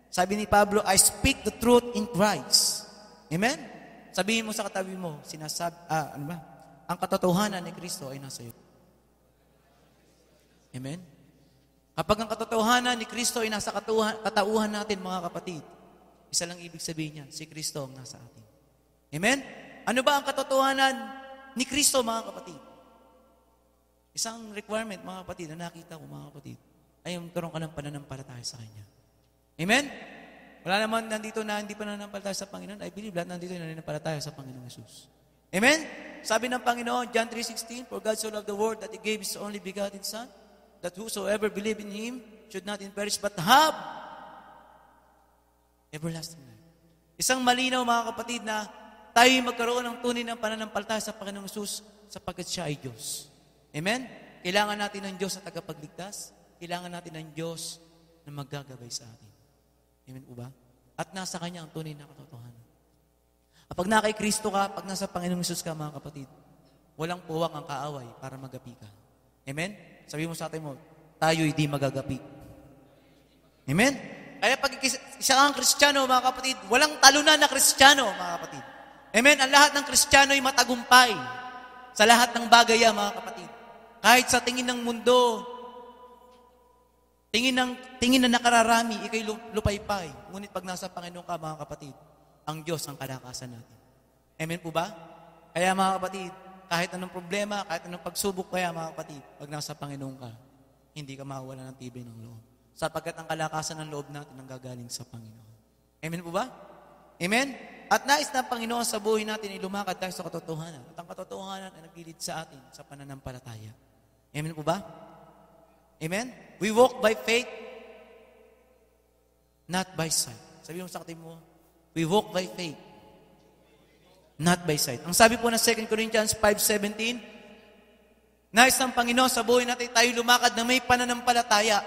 Sabi ni Pablo, I speak the truth in Christ. Amen? Sabihin mo sa katabi mo, ang katotohanan ni Kristo ay nasa iyo. Amen? Kapag ang katotohanan ni Kristo ay nasa katauhan natin, mga kapatid, isa lang ibig sabihin niya, si Kristo ang nasa atin. Amen? Ano ba ang katotohanan ni Kristo, mga kapatid? Isang requirement, mga kapatid, na nakita ko, mga kapatid, ay magkaroon ka ng pananampalataya sa Kanya. Amen? Wala naman nandito na hindi pa nananampalataya sa Panginoon. I believe lahat nandito na nananampalataya sa Panginoong Jesus. Amen? Sabi ng Panginoon, John 3:16, For God so loved the world that He gave His only begotten Son, that whosoever believe in Him should not perish but have everlasting life. Isang malinaw, mga kapatid, na tayo magkaroon ng tunay ng pananampalataya sa Panginoong Jesus sapagkat Siya ay Diyos. Amen? Kailangan natin ng Diyos na tagapagligtas. Kailangan natin ng Diyos na maggagabay sa atin. Amen po ba? At nasa Kanya ang tunay na katotohanan. Kapag na kay Kristo ka, pag nasa Panginoong Jesus ka, mga kapatid, walang puwang ang kaaway para magapi ka. Amen? Sabi mo sa atin mo, tayo'y di magagapi. Amen? Kaya pag isa kang Kristiyano, mga kapatid, walang talunan na Kristiyano, mga kapatid. Amen? Ang lahat ng Kristiyano ay matagumpay sa lahat ng bagay, mga kapatid. Kahit sa tingin ng mundo, tingin na nakararami, ikay lupaypay. Ngunit pag nasa Panginoon ka, mga kapatid, ang Diyos ang kalakasan natin. Amen po ba? Kaya, mga kapatid, kahit anong problema, kahit anong pagsubok kaya, mga kapatid, pag nasa Panginoon ka, hindi ka mawawala ng tibay ng loob. Sapagkat ang kalakasan ng loob natin ang gagaling sa Panginoon. Amen po ba? Amen? At nais na Panginoon sa buhay natin ay lumakad tayo sa katotohanan. At ang katotohanan ay naglilid sa atin sa pananampalataya. Amen po ba? Amen? We walk by faith, not by sight. Sabi mo sa katabi mo, we walk by faith, not by sight. Ang sabi po ng 2 Corinthians 5:17, nais ng Panginoon sa buhay natin tayo lumakad na may pananampalataya.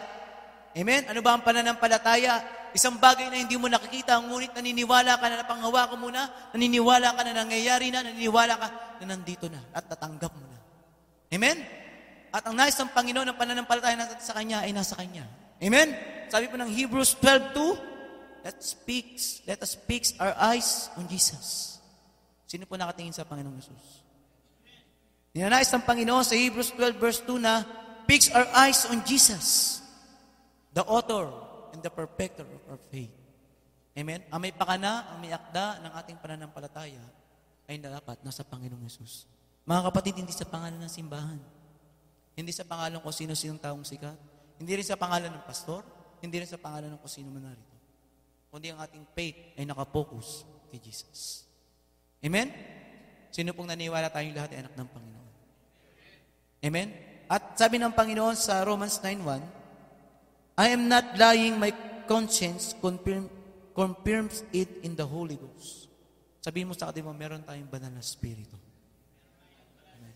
Amen? Ano ba ang pananampalataya? Isang bagay na hindi mo nakikita, ngunit naniniwala ka na napanghawa ko muna, naniniwala ka na nangyayari na, naniniwala ka na nandito na at tatanggap mo na. Amen? At ang nais ng Panginoon ng pananampalataya natin sa Kanya ay nasa Kanya. Amen? Sabi po ng Hebrews 12:2, let us fix our eyes on Jesus. Sino po nakatingin sa Panginoong Jesus? Ninanais ng Panginoon sa Hebrews 12:2 na fix our eyes on Jesus, the author and the perfecter of our faith. Amen? Ang may pakana, ang may akda ng ating pananampalataya ay dapat nasa Panginoong Jesus. Mga kapatid, hindi sa pangalan ng simbahan. Hindi sa pangalan kung sino-sinong taong sikat. Hindi rin sa pangalan ng pastor. Hindi rin sa pangalan ng kung sino man narito. Kundi ang ating faith ay nakapokus kay Jesus. Amen? Sino pong naniwala tayong lahat ay anak ng Panginoon? Amen? At sabi ng Panginoon sa Romans 9:1, I am not lying, my conscience confirms it in the Holy Ghost. Sabihin mo sa katabi mo, meron tayong banal na Espiritu. Amen.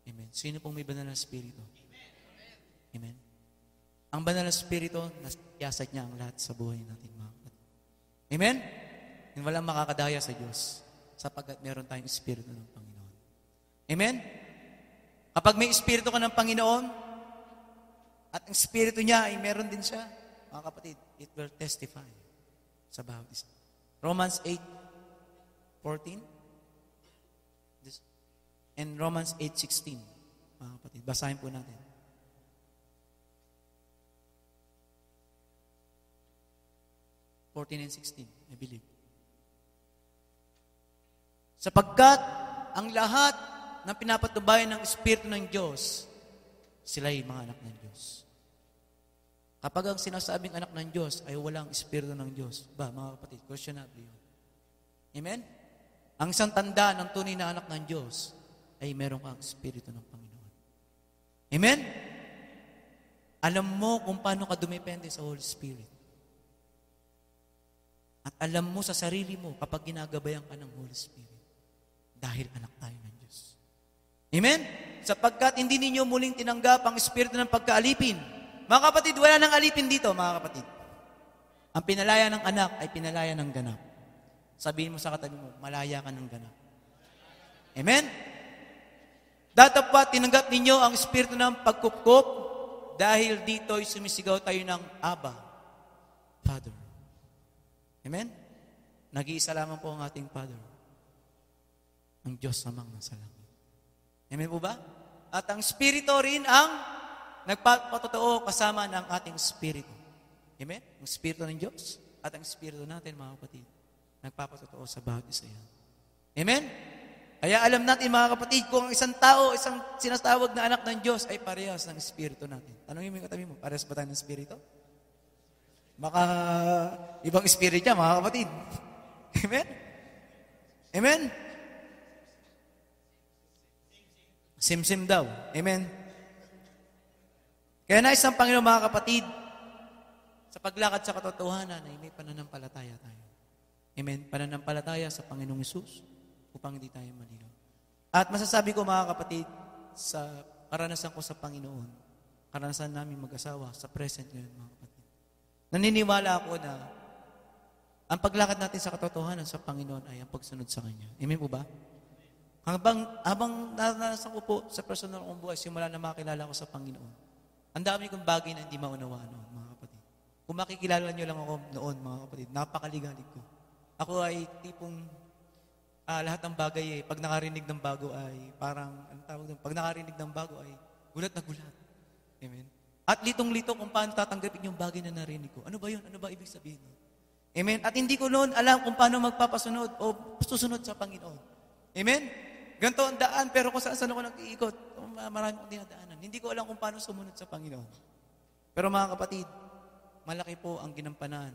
Amen. Sino pong may banal na Espiritu? Amen. Ang banal na Espiritu, nasiyasat niya ang lahat sa buhay natin, mga kapatid. Amen? And walang makakadaya sa Diyos sapagkat meron tayong Espiritu ng Panginoon. Amen? Kapag may Espiritu ka ng Panginoon, at ang Espiritu niya ay meron din siya, mga kapatid, it will testify sa bawat isa. Romans 8:14 and Romans 8:16, mga kapatid. Basahin po natin. And 16, I believe. Sapagkat ang lahat ng pinapatubayan ng Espiritu ng Diyos, sila'y mga anak ng Diyos. Kapag ang sinasabing anak ng Diyos ay walang Espiritu ng Diyos, mga kapatid, questionable yun. Amen? Ang isang tanda ng tunay na anak ng Diyos ay meron kang Espiritu ng Panginoon. Amen? Alam mo kung paano ka dumepende sa Holy Spirit. At alam mo sa sarili mo kapag ginagabayan ka ng Holy Spirit. Dahil anak tayo ng Diyos. Amen? Sapagkat hindi ninyo muling tinanggap ang Espiritu ng pagkaalipin. Mga kapatid, wala nang alipin dito, mga kapatid. Ang pinalaya ng anak ay pinalaya ng ganap. Sabihin mo sa katabi mo, malaya ka ng ganap. Amen? Datapwat tinanggap ninyo ang Espiritu ng pagkupkup dahil dito ay sumisigaw tayo ng Abba, Father. Amen? Nag-iisa lamang po ang ating Father. Ang Diyos namang nasa langit. Amen po ba? At ang Espiritu rin ang nagpapatotoo kasama ng ating Espiritu. Amen? Ang Espiritu ng Diyos at ang Espiritu natin, mga kapatid, nagpapatotoo sa bawat isa yan. Amen? Kaya alam natin, mga kapatid, kung ang isang tao, isang sinatawag na anak ng Diyos ay parehas ng Espiritu natin. Tanungin mo yung katabi mo, parehas ba tayo ng Espiritu? Baka ibang Espiritu niya, mga kapatid. Amen? Amen? Sim-sim daw. Amen? Kaya nais ng Panginoon, mga kapatid, sa paglakad sa katotohanan ay may pananampalataya tayo. Amen? Pananampalataya sa Panginoong Hesus upang hindi tayo malilo. At masasabi ko, mga kapatid, sa karanasan ko sa Panginoon, karanasan namin mag-asawa sa present ngayon, mga kapatid. Naniniwala ako na ang paglakad natin sa katotohanan sa Panginoon ay ang pagsunod sa Kanya. Amen po ba? Habang naranasan ko po sa personal kong buhay, simula na makilala ko sa Panginoon, ang dami kong bagay na hindi maunawaan noon, mga kapatid. Kung makikilala nyo lang ako noon, mga kapatid, napakaligalig ko. Ako ay tipong lahat ng bagay pag nakarinig ng bago ay parang, pag nakarinig ng bago ay gulat na gulat. Amen? At litong-lito kung paano tatanggapin yung bagay na narinig ko. Ano ba yun? Ano ba ibig sabihin? Amen? At hindi ko noon alam kung paano magpapasunod o susunod sa Panginoon. Amen? Ganito ang daan, pero kung saan ako nag-iikot, marami akong dinadaanan. Hindi ko alam kung paano sumunod sa Panginoon. Pero mga kapatid, malaki po ang ginampanan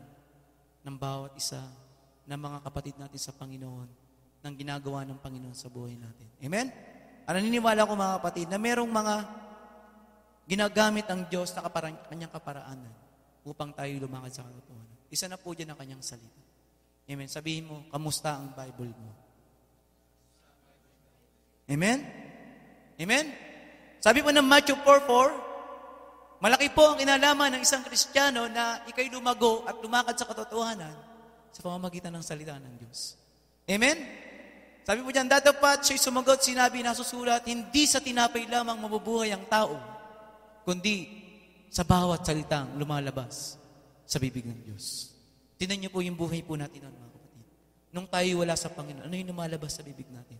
ng bawat isa ng mga kapatid natin sa Panginoon ng ginagawa ng Panginoon sa buhay natin. Amen? At naniniwala ko, mga kapatid, na merong mga ginagamit ang Diyos na kanyang kaparaanan upang tayo lumakad sa katotohanan. Isa na po dyan ang kanyang salita. Amen? Sabihin mo, kamusta ang Bible mo? Amen? Amen? Sabi po ng Matthew 4:4, malaki po ang kinalaman ng isang Kristiyano na ikay lumago at lumakad sa katotohanan sa pamamagitan ng salita ng Diyos. Amen? Sabi po dyan, dadapat siya'y sumagot, sinabi, nasusulat, hindi sa tinapay lamang mabubuhay ang tao, kundi sa bawat salitang lumalabas sa bibig ng Diyos. Tingnan niyo po yung buhay po natin, mga kapatid. Nung tayo wala sa Panginoon, ano yung lumalabas sa bibig natin?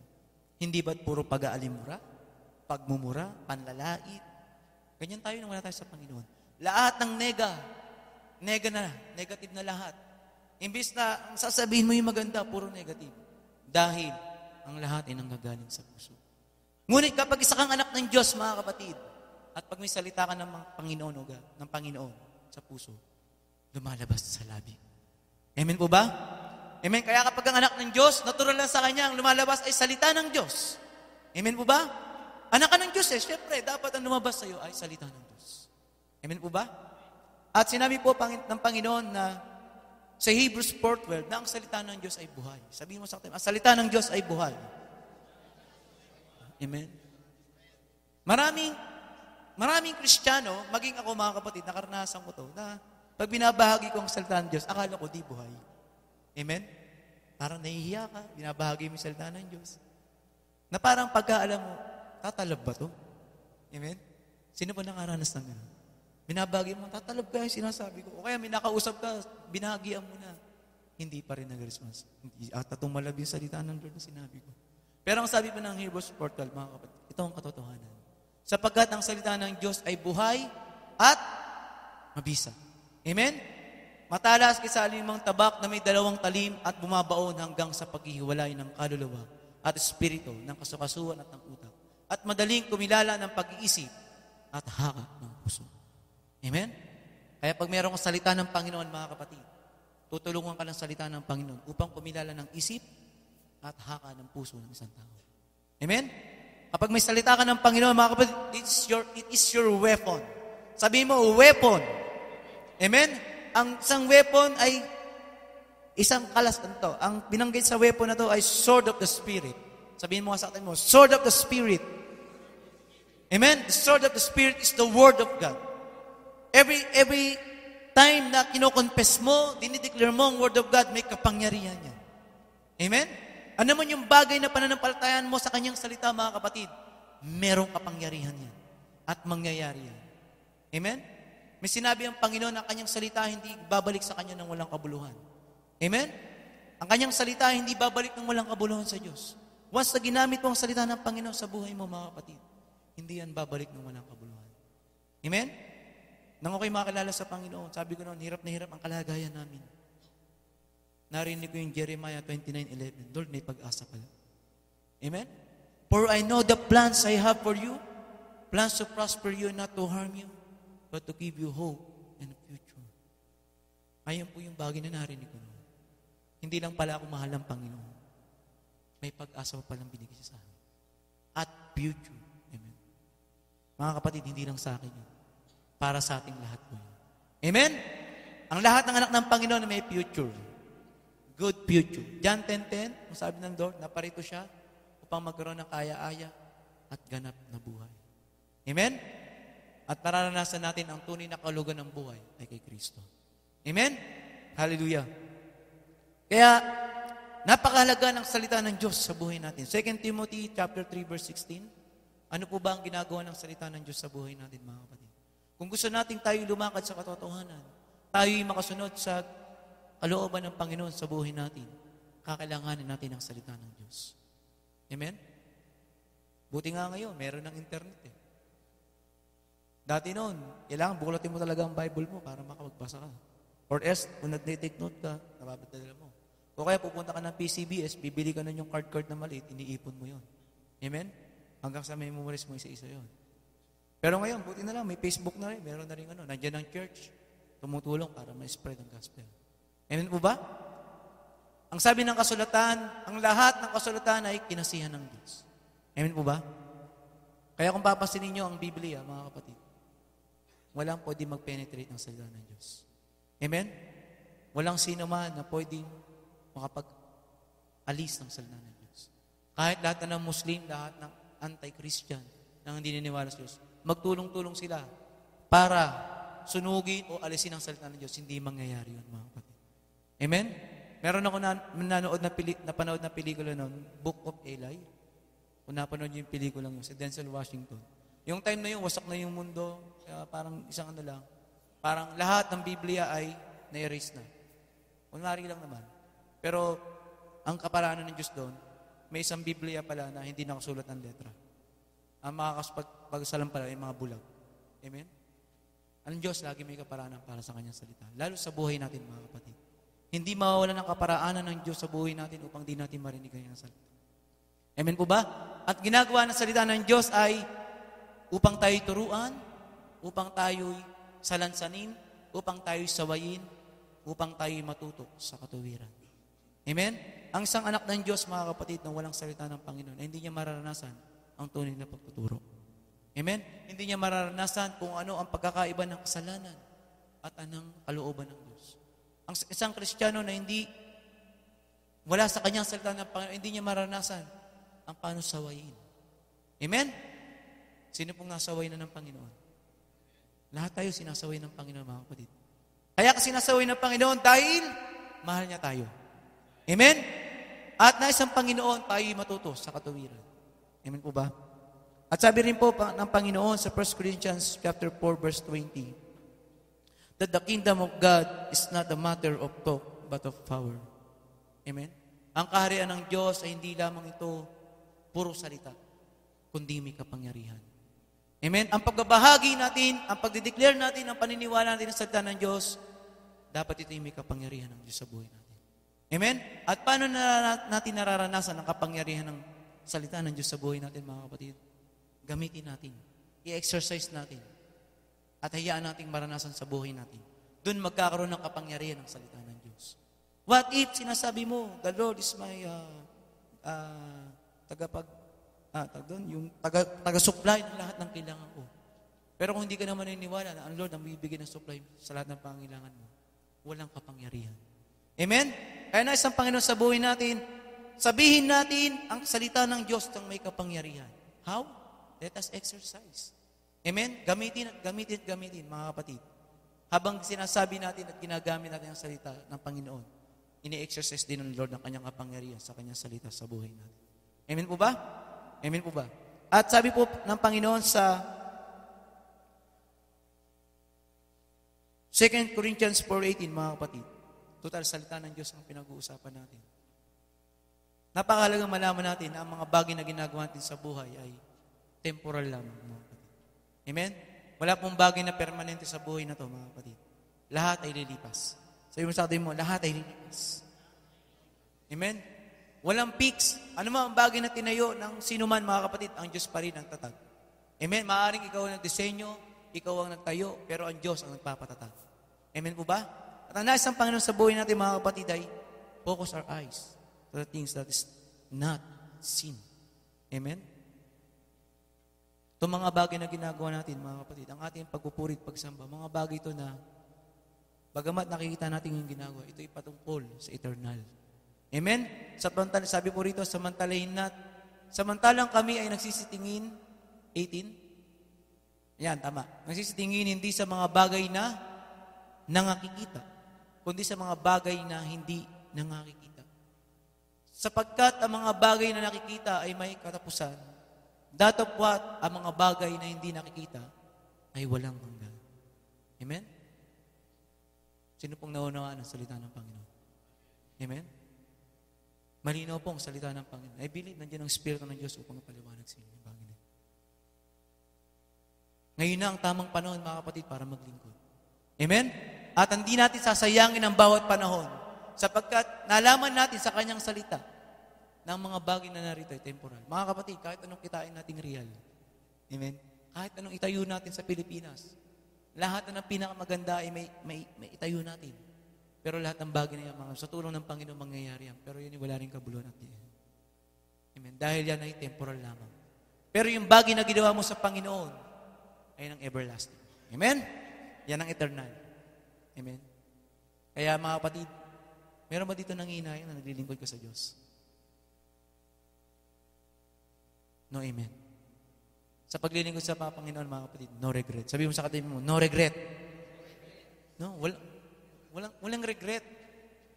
Hindi ba't puro pag-aalimura, pagmumura, panlalait? Ganyan tayo nung wala tayo sa Panginoon. Lahat ng negative na lahat. Imbis na ang sasabihin mo yung maganda, puro negative. Dahil ang lahat ay nanggagaling sa puso. Ngunit kapag isa kang anak ng Diyos, mga kapatid, at pag may salita ka ng Panginoon sa puso, lumalabas sa labi. Amen po ba? Amen. Kaya kapag ang anak ng Diyos, natural lang sa Kanya, ang lumalabas ay salita ng Diyos. Amen po ba? Anak ka ng Diyos syempre, dapat ang lumabas sa iyo ay salita ng Diyos. Amen po ba? At sinabi po ng Panginoon na sa Hebrews 4:12 na ang salita ng Diyos ay buhay. Sabihin mo sa akin, ang salita ng Diyos ay buhay. Amen. Maraming Kristiyano, maging ako, mga kapatid, nakaranasan ko to, na pag binabahagi ko ang salita ng Diyos, akala ko di buhay. Amen? Parang nahihiya ka, binabahagi mo yung salita ng Diyos. Na parang pagkaalam mo, tatalab ba to? Amen? Sino ba nakaranas ng gano'n? Binabahagi mo, tatalab ka yung sinasabi ko. O kaya may nakausap ka, binahagian mo na. Hindi pa rin nag-response. At tumalab yung salita ng Lord na sinabi ko. Pero ang sabi pa ng Hebrews 4:12, mga kapatid, ito ang katotohanan. Sapagkat ang salita ng Diyos ay buhay at mabisa. Amen? Matalas kaysa alinmang tabak na may 2 talim at bumabaon hanggang sa paghihiwalay ng kaluluwa at espiritu, ng kasukasuan at ng utak. At madaling kumilala ng pag-iisip at haka ng puso. Amen? Kaya pag mayroong salita ng Panginoon, mga kapatid, tutulungan ka ng salita ng Panginoon upang kumilala ng isip at haka ng puso ng isang tao. Amen? Kapag may salita ka ng Panginoon, mga kapatid, it is your weapon. Sabihin mo, weapon. Amen? Ang isang weapon ay isang kalas nito. Ang binanggit sa weapon na to ay sword of the Spirit. Sabihin mo sa atin mo, sword of the Spirit. Amen? The sword of the Spirit is the Word of God. Every time na kinoconfess mo, dinideclare mo ang Word of God, may kapangyarihan yan. Amen? Ano man yung bagay na pananampalatayaan mo sa kanyang salita, mga kapatid, merong kapangyarihan yan. At mangyayari yan. Amen? May sinabi ang Panginoon na kanyang salita hindi babalik sa kanya ng walang kabuluhan. Amen? Ang kanyang salita hindi babalik ng walang kabuluhan sa Diyos. Once na ginamit mo ang salita ng Panginoon sa buhay mo, mga kapatid, hindi yan babalik ng walang kabuluhan. Amen? Nang ako'y makilala sa Panginoon, sabi ko noon, hirap na hirap ang kalagayan namin. Narinig ko yung Jeremiah 29:11, Lord, may pag-asa pala. Amen? For I know the plans I have for you, plans to prosper you, not to harm you, but to give you hope and a future. Ayan po yung bagay na narinig ko noon. Hindi lang pala ako mahal ng Panginoon. May pag-asa pa palang binigay siya sa akin. At future. Amen. Mga kapatid, hindi lang sa akin yun. Para sa ating lahat po yun. Amen? Ang lahat ng anak ng Panginoon na may future. Good future. John 10:10, ang sabi ng Lord, naparito siya upang magkaroon ng kaya-aya at ganap na buhay. Amen? At mararanasan natin ang tunay na kalugan ng buhay ay kay Kristo. Amen? Hallelujah. Kaya, napakahalaga ng salita ng Diyos sa buhay natin. 2 Timothy chapter 3, verse 16. Ano po ba ang ginagawa ng salita ng Diyos sa buhay natin, mga kapatid? Kung gusto natin tayo lumakad sa katotohanan, tayo'y makasunod sa kalooban ng Panginoon sa buhay natin, kakailanganin natin ang salita ng Diyos. Amen? Buti nga ngayon, meron ng internet eh. Dati noon, kailangan bukulatin mo talaga ang Bible mo para makapagbasa ka. Or else, kung nag-take note ka, nababatala mo. O kaya pupunta ka ng PCBS, bibili ka nun yung card na maliit, iniipon mo yon. Amen? Hanggang sa memorize mo isa-isa yon. Pero ngayon, buti na lang, may Facebook na rin, meron na rin nandiyan ang church, tumutulong para ma-spread ang gospel. Amen po ba? Ang sabi ng kasulatan, ang lahat ng kasulatan ay kinasihan ng Diyos. Amen po ba? Kaya kung papansinin niyo ang Biblia, mga kapatid, walang pwedeng mag-penetrate ng salita ng Diyos. Amen? Walang sino man na pwedeng makapag-alis ng salita ng Diyos. Kahit lahat na ng Muslim, lahat ng anti-Christian, na hindi niniwala sa Diyos, magtulong-tulong sila para sunugin o alisin ang salita ng Diyos. Hindi mangyayari yun, mga kapatid. Amen? Meron ako napanood na pelikula noon, Book of Eli. Kung napanood yung pelikula yun, si Denzel Washington. Yung time na yun, wasak na yung mundo. Kaya parang isang lang. Parang lahat ng Biblia ay na-erase na. Kunwari lang naman. Pero ang kaparaanan ng Diyos doon, may isang Biblia pala na hindi nakasulat ng letra. Ang makakapagsalam pala ay mga bulag. Amen? Ang Diyos lagi may kaparaanan para sa Kanyang salita. Lalo sa buhay natin, mga kapatid. Hindi mawawalan ng kaparaanan ng Diyos sa buhay natin upang di natin marinig Kanyang salita. Amen po ba? At ginagawa ng salita ng Diyos ay upang tayo'y turuan, upang tayo'y salansanin, upang tayo'y sawayin, upang tayo'y matuto sa katuwiran. Amen? Ang isang anak ng Diyos, mga kapatid, na walang salita ng Panginoon, ay hindi niya mararanasan ang tunay na pagtuturo. Amen? Hindi niya mararanasan kung ano ang pagkakaiba ng kasalanan at anong kalooban ng Diyos. Ang isang Kristiyano na hindi wala sa kanyang salita ng Panginoon, hindi niya mararanasan ang paano sawayin. Amen? Sino pong nasaway na ng Panginoon? Lahat tayo sinasaway ng Panginoon, mga kapatid. Kaya kasi sinasaway ng Panginoon dahil mahal niya tayo. Amen? At nais ang Panginoon tayo matuto sa katuwiran. Amen po ba? At sabi rin po ng Panginoon sa 1 Corinthians chapter 4, verse 20, that the kingdom of God is not a matter of talk, but of power. Amen? Ang kaharian ng Diyos ay hindi lamang ito puro salita, kundi may kapangyarihan. Amen? Ang pagbabahagi natin, ang pagdideclare natin, ang paniniwala natin sa salita ng Diyos, dapat ito may kapangyarihan ng Diyos sa buhay natin. Amen? At paano natin nararanasan ang kapangyarihan ng salita ng Diyos sa buhay natin, mga kapatid? Gamitin natin. I-exercise natin. At hayaan nating maranasan sa buhay natin. Doon magkakaroon ng kapangyarihan ng salita ng Diyos. What if sinasabi mo, the Lord is my taga-supply ng lahat ng kailangan ko. Pero kung hindi ka naman naniniwala na ang Lord ang bibigay ng supply sa lahat ng pangailangan mo, walang kapangyarihan. Amen? Kaya na isang Panginoon sa buhay natin, sabihin natin ang salita ng Diyos ng may kapangyarihan. How? Let us exercise. Amen? Gamitin, mga kapatid. Habang sinasabi natin at ginagamit natin ang salita ng Panginoon, ini-exercise din ng Lord ng kanyang kapangyarihan sa kanyang salita sa buhay natin. Amen po ba? Amen po ba? At sabi po ng Panginoon sa 2 Corinthians 4:18, mga kapatid, Total, salita ng Diyos ang pinag-uusapan natin. Napakahalagang malaman natin na ang mga bagay na ginagawa natin sa buhay ay temporal lamang, mga kapatid. Amen? Wala pong bagay na permanente sa buhay na to, mga kapatid. Lahat ay lilipas. Sabi mo sa atin mo, lahat ay lilipas. Amen? Walang fix. Ano man ang bagay na tinayo ng sino man, mga kapatid, ang Diyos pa rin ang tatag. Amen? Maaaring ikaw ang nagdisenyo, ikaw ang nagtayo, pero ang Diyos ang nagpapatatag. Amen po ba? At ang nais ng Panginoon sa buhay natin, mga kapatid, ay focus our eyes to the things that is not seen. Amen? Itong mga bagay na ginagawa natin, mga kapatid, ang ating pagpupuri at pagsamba, mga bagay ito na, bagamat nakikita natin yung ginagawa, ito ay patungkol sa eternal. Amen? Sabi po rito, samantalang kami ay nagsisitingin, 18? Ayan, tama. Nagsisitingin hindi sa mga bagay na nangakikita, kundi sa mga bagay na hindi nangakikita. Sapagkat ang mga bagay na nakikita ay may katapusan, datapwat ang mga bagay na hindi nakikita ay walang hanggan. Amen? Sino pong naunawaan ang salita ng Panginoon? Amen? Malinaw po ang salita ng Panginoon. I believe nandiyan ang Espiritu ng Diyos upang mapaliwanag sa inyo yung bagay na. Ngayon na ang tamang panahon, mga kapatid, para maglingkod. Amen? At hindi natin sasayangin ang bawat panahon sapagkat nalaman natin sa kanyang salita na ang mga bagay na narito ay temporal. Mga kapatid, kahit anong kitain nating real. Amen? Kahit anong itayo natin sa Pilipinas, lahat na ng pinakamaganda ay may itayo natin. Pero lahat ng bagay na yan, sa tulong ng Panginoon mangyayari yan. Pero yun ay wala rin kabuluhan at diyan. Amen? Dahil yan ay temporal lamang. Pero yung bagay na ginawa mo sa Panginoon ay ng everlasting. Amen? Yan ang eternal. Amen? Kaya mga kapatid, meron ba dito nanginayang na naglilingkod ka sa Diyos? No, amen. Sa paglilingkod sa Panginoon, mga kapatid, no regret. Sabi mo sa katabi mo, no regret. No, walang regret.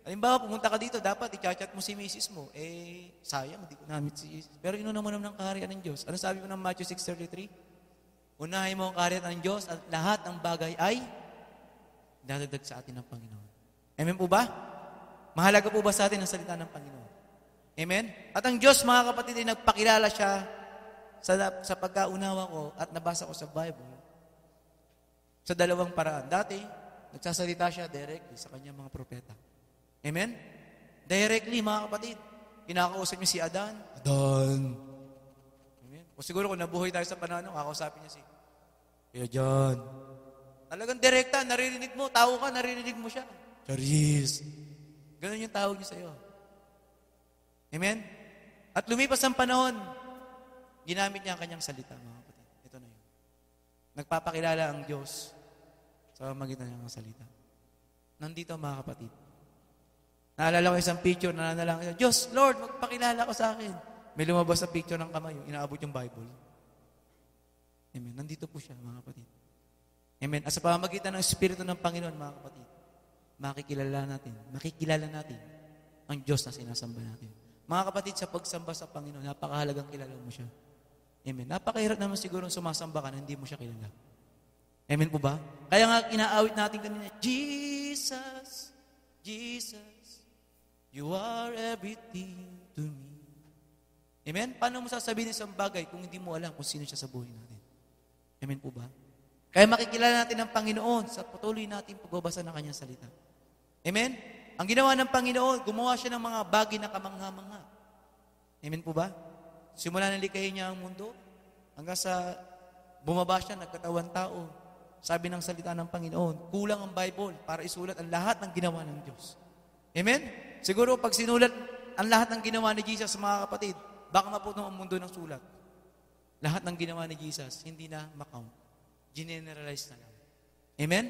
Halimbawa, pumunta ka dito, dapat i-chat mo si misis mo. Sayang, hindi ko na-meet si Jesus. Pero inuna mo naman ang kaharian ng Diyos. Ano sabi ko ng Matthew 6:33? Unahin mo ang kaharian ng Diyos at lahat ng bagay ay dadagdag sa atin ng Panginoon. Amen po ba? Mahalaga po ba sa atin ang salita ng Panginoon? Amen? At ang Diyos, mga kapatid, ay nagpakilala siya sa pagkaunawa ko at nabasa ko sa Bible sa dalawang paraan. Dati, nagsasalita siya directly sa kanyang mga propeta. Amen? Directly, mga kapatid. Kinakausap niya si Adan. Amen? O siguro kung nabuhay tayo sa panahon, kakausapin niya si John. Talagang direkta, naririnig mo. Tao ka, naririnig mo siya. Charis. Ganun yung tawag niya sa'yo. Amen? At lumipas ang panahon, ginamit niya ang kanyang salita, mga kapatid. Ito na yun. Nagpapakilala ang Diyos sa magitan ng salita. Nandito, mga kapatid. Naalala ko isang picture na nanalangin. Diyos, Lord, magpakilala ko sa akin. May lumabas sa picture ng kamay, inaabot yung Bible. Amen. Nandito po siya, mga kapatid. Amen. At sa pamamagitan ng Espiritu ng Panginoon, mga kapatid, makikilala natin ang Diyos na sinasamba natin. Mga kapatid, sa pagsamba sa Panginoon, napakahalagang kilala mo siya. Amen. Napakahirap naman siguro sumasamba ka na hindi mo siya kilala. Amen po ba? Kaya nga inaawit natin kanina, Jesus, Jesus, you are everything to me. Amen? Paano mo sasabihin isang bagay kung hindi mo alam kung sino siya sa buhay natin? Amen po ba? Kaya makikilala natin ang Panginoon sa patuloy natin pagbabasa ng kanyang salita. Amen? Ang ginawa ng Panginoon, gumawa siya ng mga bagay na kamangha-mangha. Amen po ba? Simula na likayin niya ang mundo, hanggang sa bumaba siya, nagkatawan tao. Sabi ng salita ng Panginoon, kulang ang Bible para isulat ang lahat ng ginawa ng Diyos. Amen? Siguro pag sinulat ang lahat ng ginawa ni Jesus, mga kapatid, baka mapuno ang mundo ng sulat. Lahat ng ginawa ni Jesus, hindi na makount. Generalize na lang. Amen?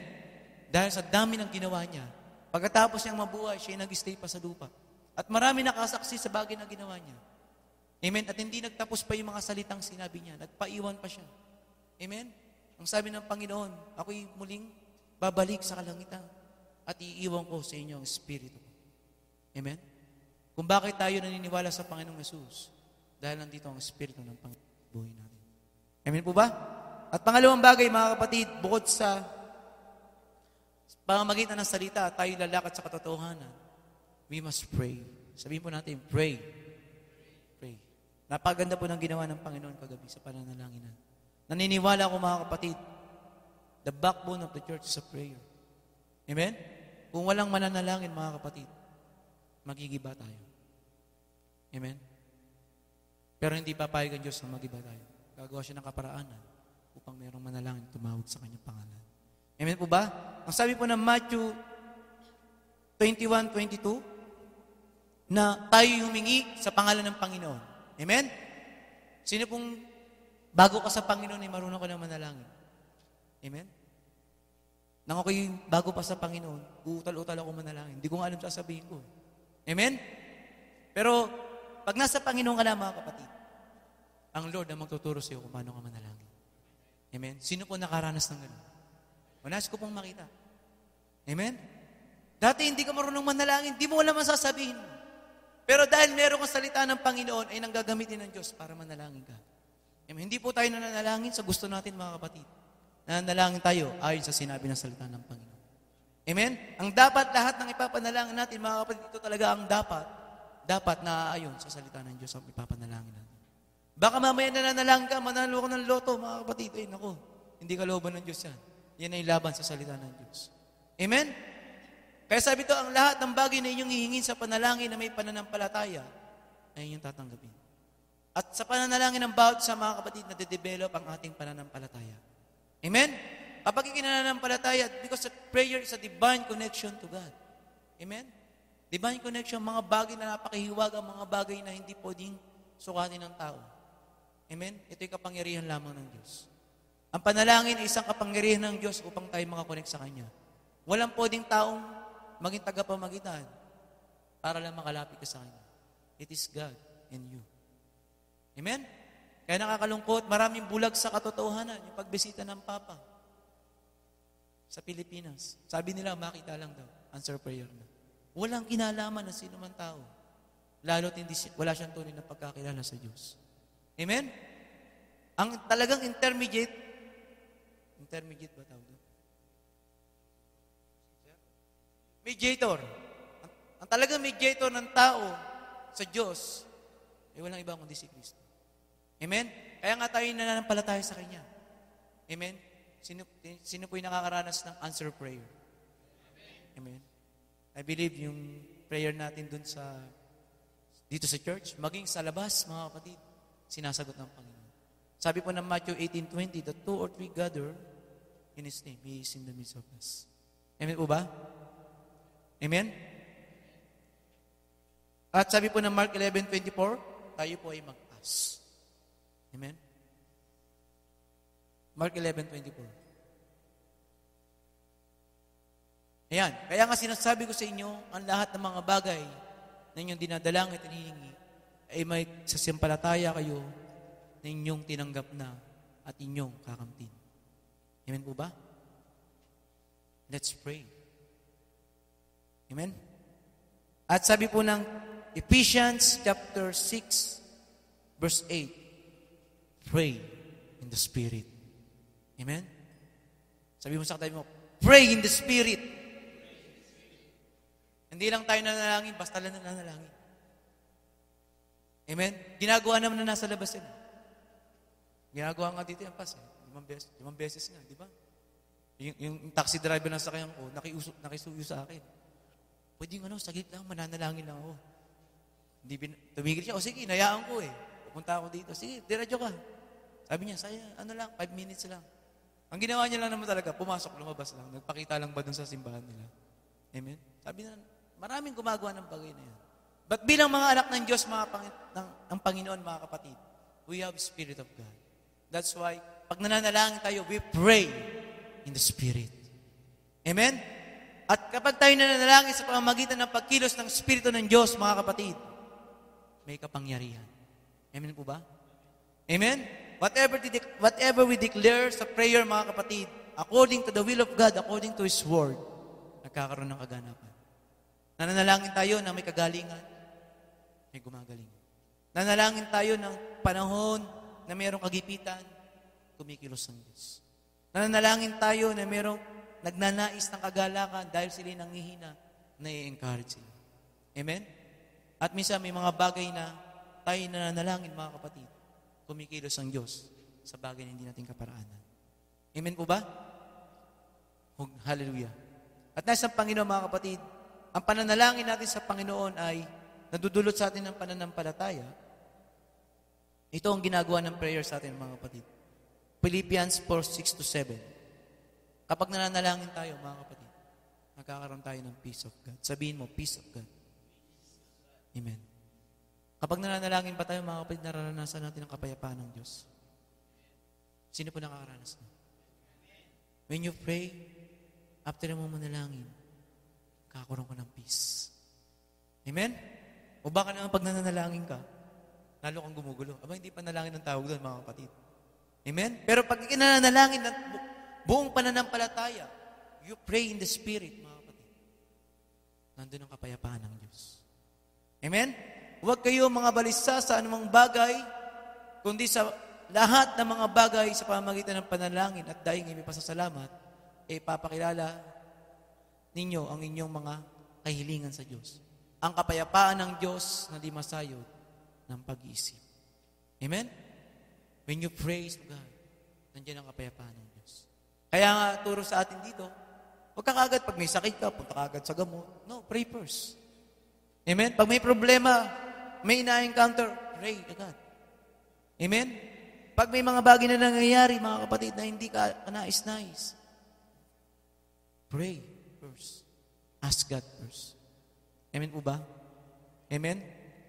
Dahil sa dami ng ginawa niya, pagkatapos niyang mabuhay, siya nag-stay pa sa lupa. At marami nakasaksi sa bagay na ginawa niya. Amen? At hindi nagtapos pa yung mga salitang sinabi niya. Nagpaiwan pa siya. Amen? Ang sabi ng Panginoon, ako'y muling babalik sa kalangitan at iiwan ko sa inyo ang Espiritu ko. Amen? Kung bakit tayo naniniwala sa Panginoong Yesus? Dahil nandito ang Espiritu ng Panginoon buhay natin. Amen po ba? At pangalawang bagay, mga kapatid, bukod sa pamamagitan ng salita, tayo lalakad sa katotohanan. We must pray. Sabihin po natin, pray. Pray. Napaganda po ng ginawa ng Panginoon kagabi sa pananalangin natin. Naniniwala ako mga kapatid, the backbone of the church is a prayer. Amen? Kung walang mananalangin mga kapatid, magigiba tayo. Amen? Pero hindi papayag ang Diyos na magiba tayo. Gagawa siya ng kaparaanan upang mayroong manalangin tumawag sa kanyang pangalan. Amen po ba? Ang sabi po ng Matthew 21:22, na tayo humingi sa pangalan ng Panginoon. Amen? Sino pong bago ka sa Panginoon ay marunong ka na manalangin? Amen? Nang ako'y bago pa sa Panginoon, uutal-utal ako manalangin. Hindi ko nga alam sasabihin ko. Amen? Pero, pag nasa Panginoon ka na mga kapatid, ang Lord ang magtuturo sa iyo kung paano ka manalangin. Amen? Sino po nakaranas ng gano'n? Nais ko pong makita. Amen? Dati hindi ka marunong manalangin, di mo alam ang sasabihin mo. Pero dahil meron kang salita ng Panginoon, ay nanggagamitin ng Diyos para manalangin ka. Amen? Hindi po tayo nananalangin sa gusto natin mga kapatid. Nananalangin tayo ayon sa sinabi ng salita ng Panginoon. Amen? Ang dapat lahat ng ipapanalangin natin, mga kapatid, ito talaga ang dapat na ayon sa salita ng Diyos ang ipapanalangin natin. Baka mamaya nananalangin ka, manalo ka ng loto, mga kapatid. Ay, naku, hindi ka looban ng Diyos yan. Yan ay laban sa salita ng Diyos. Amen? Kaya sabi ito, ang lahat ng bagay na inyong hihingin sa panalangin na may pananampalataya, ay inyong tatanggapin. At sa pananalangin ng bawat sa mga kapatid, na de-develop ang ating pananampalataya. Amen? Kapag ikinananampalataya, because prayer is a divine connection to God. Amen? Divine connection, mga bagay na napakahiwaga, mga bagay na hindi pwedeng sukatin ng tao. Amen? Ito'y kapangyarihan lamang ng Diyos. Ang panalangin ay isang kapangyarihan ng Diyos upang tayo makakonect sa Kanya. Walang pwedeng taong maging tagapamagitan para lang makalapit ka sa Kanya. It is God and you. Amen? Kaya nakakalungkot, maraming bulag sa katotohanan, yung pagbisita ng Papa sa Pilipinas. Sabi nila, makita lang daw, answer prayer na. Walang kinalaman na sino man tao. Lalo't wala siyang tunay na pagkakilala sa Diyos. Amen? Ang talagang intermediate ba tawag doon? Mediator. Ang talagang mediator ng tao sa Diyos, ay walang iba kundi si Kristo. Amen? Kaya nga tayo nananampalataya sa Kanya. Amen? Sino po yung nakakaranas ng answer prayer? Amen? I believe yung prayer natin dun dito sa church, maging sa labas, mga kapatid, sinasagot ng Panginoon. Sabi po ng Matthew 18:20, that 2 or 3 gather in His name, He is in the midst of us. Amen po ba? Amen? At sabi po ng Mark 11:24, tayo po ay mag-ask. Amen? Mark 11:24. Ayan. Kaya nga sinasabi ko sa inyo, ang lahat ng mga bagay na inyong dinadalang at hinihingi ay may sasimpalataya kayo na inyong tinanggap na at inyong kakamtin. Amen po ba? Let's pray. Amen? At sabi po ng Ephesians chapter 6, verse 8, pray in the Spirit. Amen? Sabi mo sa katabi mo, pray in the Spirit. Hindi lang tayo nanalangin, basta lang nanalangin. Amen? Ginagawa naman na nasa labas yun. Ginagawa nga dito yung pas. 5 beses nga, di ba? Yung taxi driver na sakyan ko, nakisuyo sa akin. Pwede nga saglit lang, mananalangin lang ako. Tumigil siya, sige, inayaan ko eh. Pupunta ako dito, sige, diradyo ka. Sabi niya, 5 minutes lang. Ang ginawa niya lang naman talaga, pumasok, lumabas lang. Nagpakita lang ba dun sa simbahan nila? Amen? Sabi na, maraming gumagawa ng bagay na yan. But bilang mga anak ng Diyos, ng Panginoon, mga kapatid, we have Spirit of God. That's why, pag nananalangin tayo, we pray in the Spirit. Amen? At kapag tayo nananalangin sa pamamagitan ng pagkilos ng Espiritu ng Diyos, mga kapatid, may kapangyarihan. Amen po ba? Amen? Whatever we declare sa prayer, mga kapatid, according to the will of God, according to His Word, nagkakaroon ng kaganapan. Nananalangin tayo na may kagalingan, may gumagaling. Nanalangin tayo ng panahon na mayroong kagipitan, kumikilos ang Diyos. Nananalangin tayo na mayroong nagnanais ng kagalakan dahil sila nanghihina, na-encourage sila. Amen? At minsan may mga bagay na tayo nananalangin, mga kapatid, kumikilos ang Diyos sa bagay na hindi natin kaparaanan. Amen po ba? Hallelujah. At nasa Panginoon, mga kapatid, ang pananalangin natin sa Panginoon ay nadudulot sa atin ng pananampalataya. Ito ang ginagawa ng prayer sa atin, mga kapatid. Philippians 4:6-7. Kapag nananalangin tayo, mga kapatid, magkakaroon tayo ng peace of God. Sabihin mo, peace of God. Amen. Kapag nananalangin pa tayo, mga kapatid, nararanasan natin ang kapayapaan ng Diyos. Sino po nakakaranas na? When you pray, after mo manalangin, kakaroon ka ng peace. Amen? O baka naman pag nananalangin ka, lalo kang gumugulo. Aba, hindi pa nalangin ang tawag doon, mga kapatid. Amen? Pero pag ikinanalangin ng buong pananampalataya, you pray in the Spirit, mga kapatid, nandun ang kapayapaan ng Diyos. Amen? Huwag kayo mga balisa sa anumang bagay, kundi sa lahat ng mga bagay sa pamamagitan ng panalangin at daing may pasasalamat, papakilala ninyo ang inyong mga kahilingan sa Diyos. Ang kapayapaan ng Diyos na di masayod ng pag-iisip. Amen? When you praise God, nandiyan ang kapayapaan ng Diyos. Kaya nga, turo sa atin dito, huwag ka kagad, pag may sakit ka, punta kagad sa gamot. No, pray first. Amen? Pag may problema, may na-encounter, pray agad. Amen? Pag may mga bagay na nangyayari, mga kapatid, na hindi ka nais-nais, pray first. Ask God first. Amen po ba? Amen?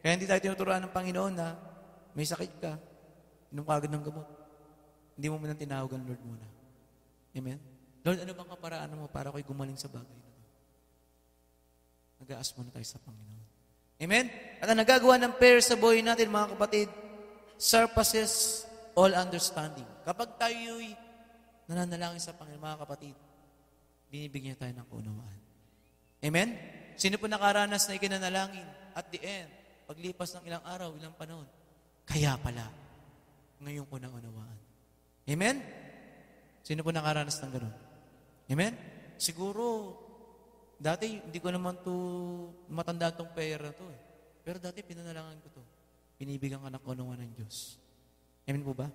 Kaya hindi tayo tinuturuan ng Panginoon na may sakit ka, inom ka agad ng gamot. Hindi mo muna tinawag ang Lord muna. Amen? Lord, ano bang kaparaan mo para ako'y gumaling sa bagay na ito? Nag-aas muna tayo sa Panginoon. Amen? At ang nagagawa ng prayer sa buhay natin, mga kapatid, surpasses all understanding. Kapag tayo'y nananalangin sa Panginoon, mga kapatid, binibigyan tayo ng kaunawaan. Amen? Sino po nakaranas na ikinanalangin? At the end, paglipas ng ilang araw, ilang panahon, kaya pala, ngayon ko nang unawaan. Amen? Sino po nakaranas ng gano'n? Amen? Siguro, dati, hindi ko naman matandaan tong prayer na to eh. Pero dati, pinanalangan ko to. Binibigyan ka ng kaunawaan ng Diyos. Amen po ba?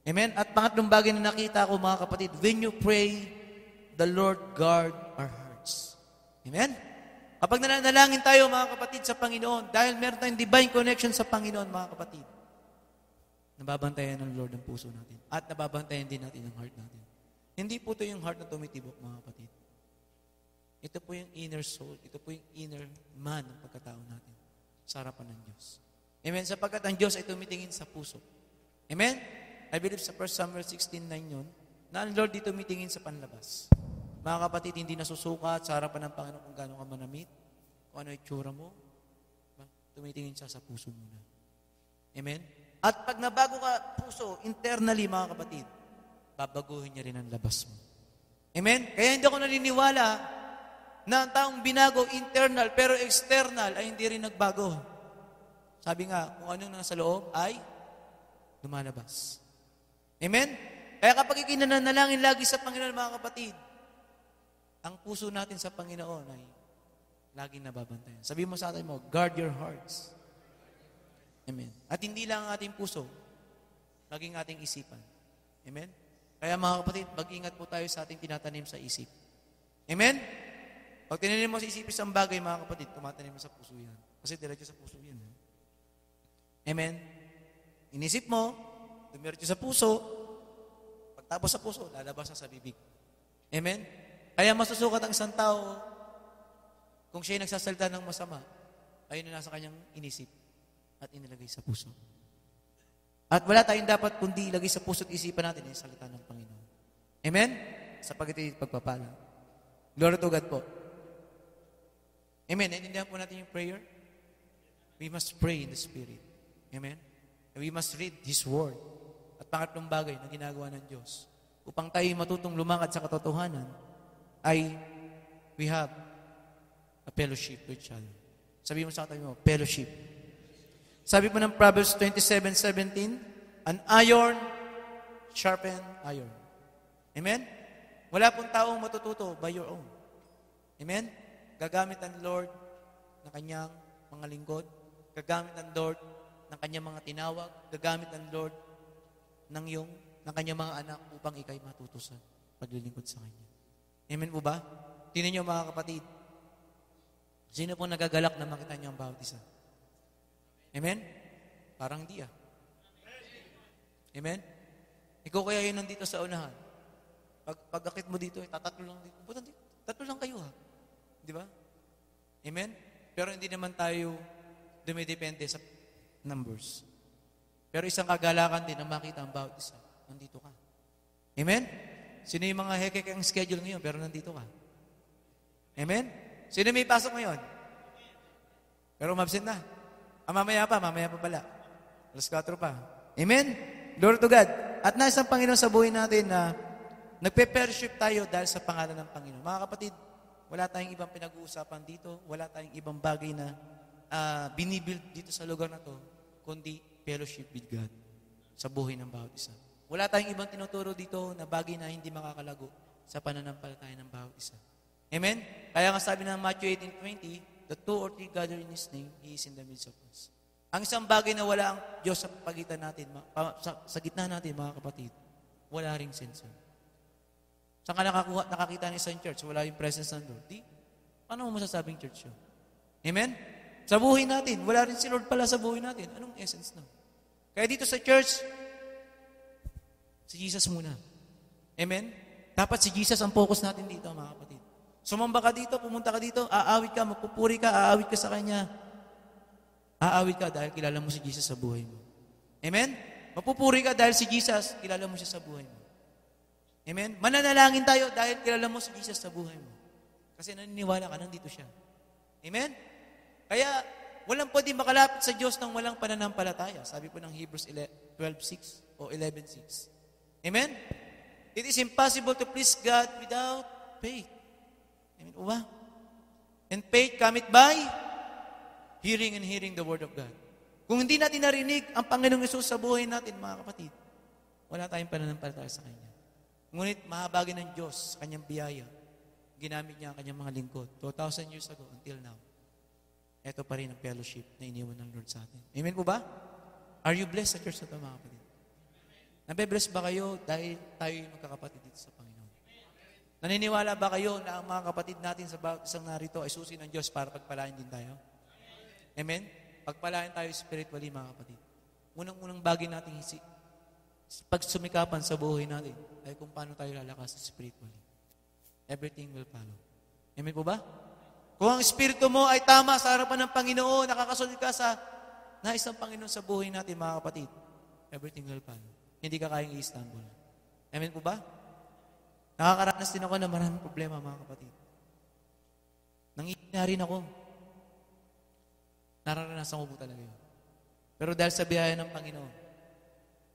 Amen? At pangatlong bagay na nakita ko, mga kapatid, when you pray, the Lord guard our hearts. Amen? Kapag nananalangin tayo, mga kapatid, sa Panginoon, dahil meron tayong divine connection sa Panginoon, mga kapatid, nababantayan ng Lord ang puso natin. At nababantayan din natin ang heart natin. Hindi po ito yung heart na tumitibok, mga kapatid. Ito po yung inner soul. Ito po yung inner man ng pagkatao natin sa harapan ng Diyos. Amen? Sapagkat ang Diyos ay tumitingin sa puso. Amen? I believe sa 1 Samuel 16:9 yun, na ang Lord di tumitingin sa panlabas. Mga kapatid, hindi nasusukat sa harapan ng Panginoon kung gano'n ka manamit, kung ano yung tsura mo. Tumitingin siya sa puso muna. Amen? At pag nabago ka puso, internally, mga kapatid, babaguhin niya rin ang labas mo. Amen? Kaya hindi ako naniniwala na ang taong binago internal, pero external ay hindi rin nagbago. Sabi nga, kung anong nasa loob ay lumalabas. Amen? Kaya kapag ikinanalangin lagi sa Panginoon, mga kapatid, ang puso natin sa Panginoon ay laging nababantayan. Sabi mo sa atin mo, guard your hearts. Amen. At hindi lang ang ating puso, maging ating isipan. Amen? Kaya mga kapatid, mag-ingat po tayo sa ating tinatanim sa isip. Amen? Pag tinanim mo sa isip isang bagay, mga kapatid, tumatanim mo sa puso yan. Kasi diretso sa puso yan. Amen? Inisip mo, dumiretso sa puso, pagtapos sa puso, lalabas sa bibig. Amen? Kaya masusukat ang isang tao kung siya'y nagsasalita ng masama, ayun na nasa kanyang inisip at inilagay sa puso. At wala tayong dapat kundi ilagay sa puso at isipan natin yung salita ng Panginoon. Amen? Sapagkat ito'y pagpapala. Glory to God po. Amen? Naintindihan po natin yung prayer? We must pray in the Spirit. Amen? And we must read His Word. At pangatlong bagay na ginagawa ng Diyos upang tayo matutong lumakad sa katotohanan ay we have a fellowship with each other. Sabi mo sa atin mo, fellowship. Sabi po ng Proverbs 27:17, an iron sharpen iron. Amen? Wala pong taong matututo by your own. Amen? Gagamit ang Lord ng kanyang mga lingkod. Gagamit ang Lord ng kanyang mga tinawag. Gagamit ang Lord ng kanyang mga anak upang ikay matuto sa paglilingkod sa kanya. Amen po ba? Tingnan niyo mga kapatid. Sino po nagagalak na makita niyo ang bawat isa? Amen? Parang hindi Amen? Ikaw kaya yun nandito sa unahan. Pag-akit mo dito, tatatlo lang dito. Buta, tatlo lang kayo Di ba? Amen? Pero hindi naman tayo dumidepende sa numbers. Pero isang kagalakan din na makita ang bawat isa. Nandito ka. Amen? Sino yung mga hekek ang schedule ngayon pero nandito ka? Amen? Sino may pasok ngayon? Pero umabsent na. Mamaya pa pala. Alas 4 pa. Amen? Glory to God. At nais ang Panginoon sa buhay natin na nagpe-pership tayo dahil sa pangalan ng Panginoon. Mga kapatid, wala tayong ibang pinag-uusapan dito. Wala tayong ibang bagay na binibuild dito sa lugar na to, kundi fellowship with God sa buhay ng bawat isa. Wala tayong ibang tinuturo dito na bagay na hindi makakalago sa pananampalataya ng bawat isa. Amen? Kaya nga sabi ng Matthew 18:20, the 2 or 3 gather in His name, He is in the midst of us. Ang isang bagay na wala ang Diyos sa pagitan natin, sa gitna natin, mga kapatid, wala ring sense. Saan ka nakakita ng isang church, wala yung presence ng Lord? Ano mo masasabing church yun? Amen? Sa buhay natin, wala rin si Lord pala sa buhay natin. Anong essence na? Kaya dito sa church, si Jesus muna. Amen? Dapat si Jesus ang focus natin dito, mga kapatid. Sumamba ka dito, pumunta ka dito, aawit ka, magpupuri ka, aawit ka sa Kanya. Aawit ka dahil kilala mo si Jesus sa buhay mo. Amen? Mapupuri ka dahil si Jesus, kilala mo siya sa buhay mo. Amen? Mananalangin tayo dahil kilala mo si Jesus sa buhay mo. Kasi naniniwala ka, nandito siya. Amen? Kaya, walang pwede makalapit sa Diyos nang walang pananampalataya. Sabi po ng Hebrews 12:6 o 11:6. Amen? It is impossible to please God without faith. Amen po ba? And faith cometh by hearing and hearing the Word of God. Kung hindi natin narinig ang Panginoong Hesus sa buhay natin, mga kapatid, wala tayong pananampalataya sa Kanya. Ngunit mahabagin ng Diyos sa Kanyang biyaya. Ginamit niya ang Kanyang mga lingkod 2,000 years ago until now. Ito pa rin ang fellowship na iniwan ng Lord sa atin. Amen po ba? Are you blessed sa church na ito, mga kapatid? Nabe-bless ba kayo dahil tayo yung magkakapatid dito sa Panginoon? Naniniwala ba kayo na ang mga kapatid natin sa bawat isang narito ay susi ng Diyos para pagpalain din tayo? Amen? Pagpalain tayo spiritually, mga kapatid. Unang-unang bagay natin pagsumikapan sa buhay natin ay kung paano tayo lalakas spiritually. Everything will follow. Amen po ba? Kung ang espiritu mo ay tama sa harapan ng Panginoon, nakakasunod ka sa nais ng Panginoon sa buhay natin, mga kapatid, everything will follow. Hindi ka kayang i-Istanbul. Amen po ba? Nakakaranas din ako ng maraming problema, mga kapatid. Nangyayari rin ako. Nararanasan ko po talaga yun. Pero dahil sa biyaya ng Panginoon,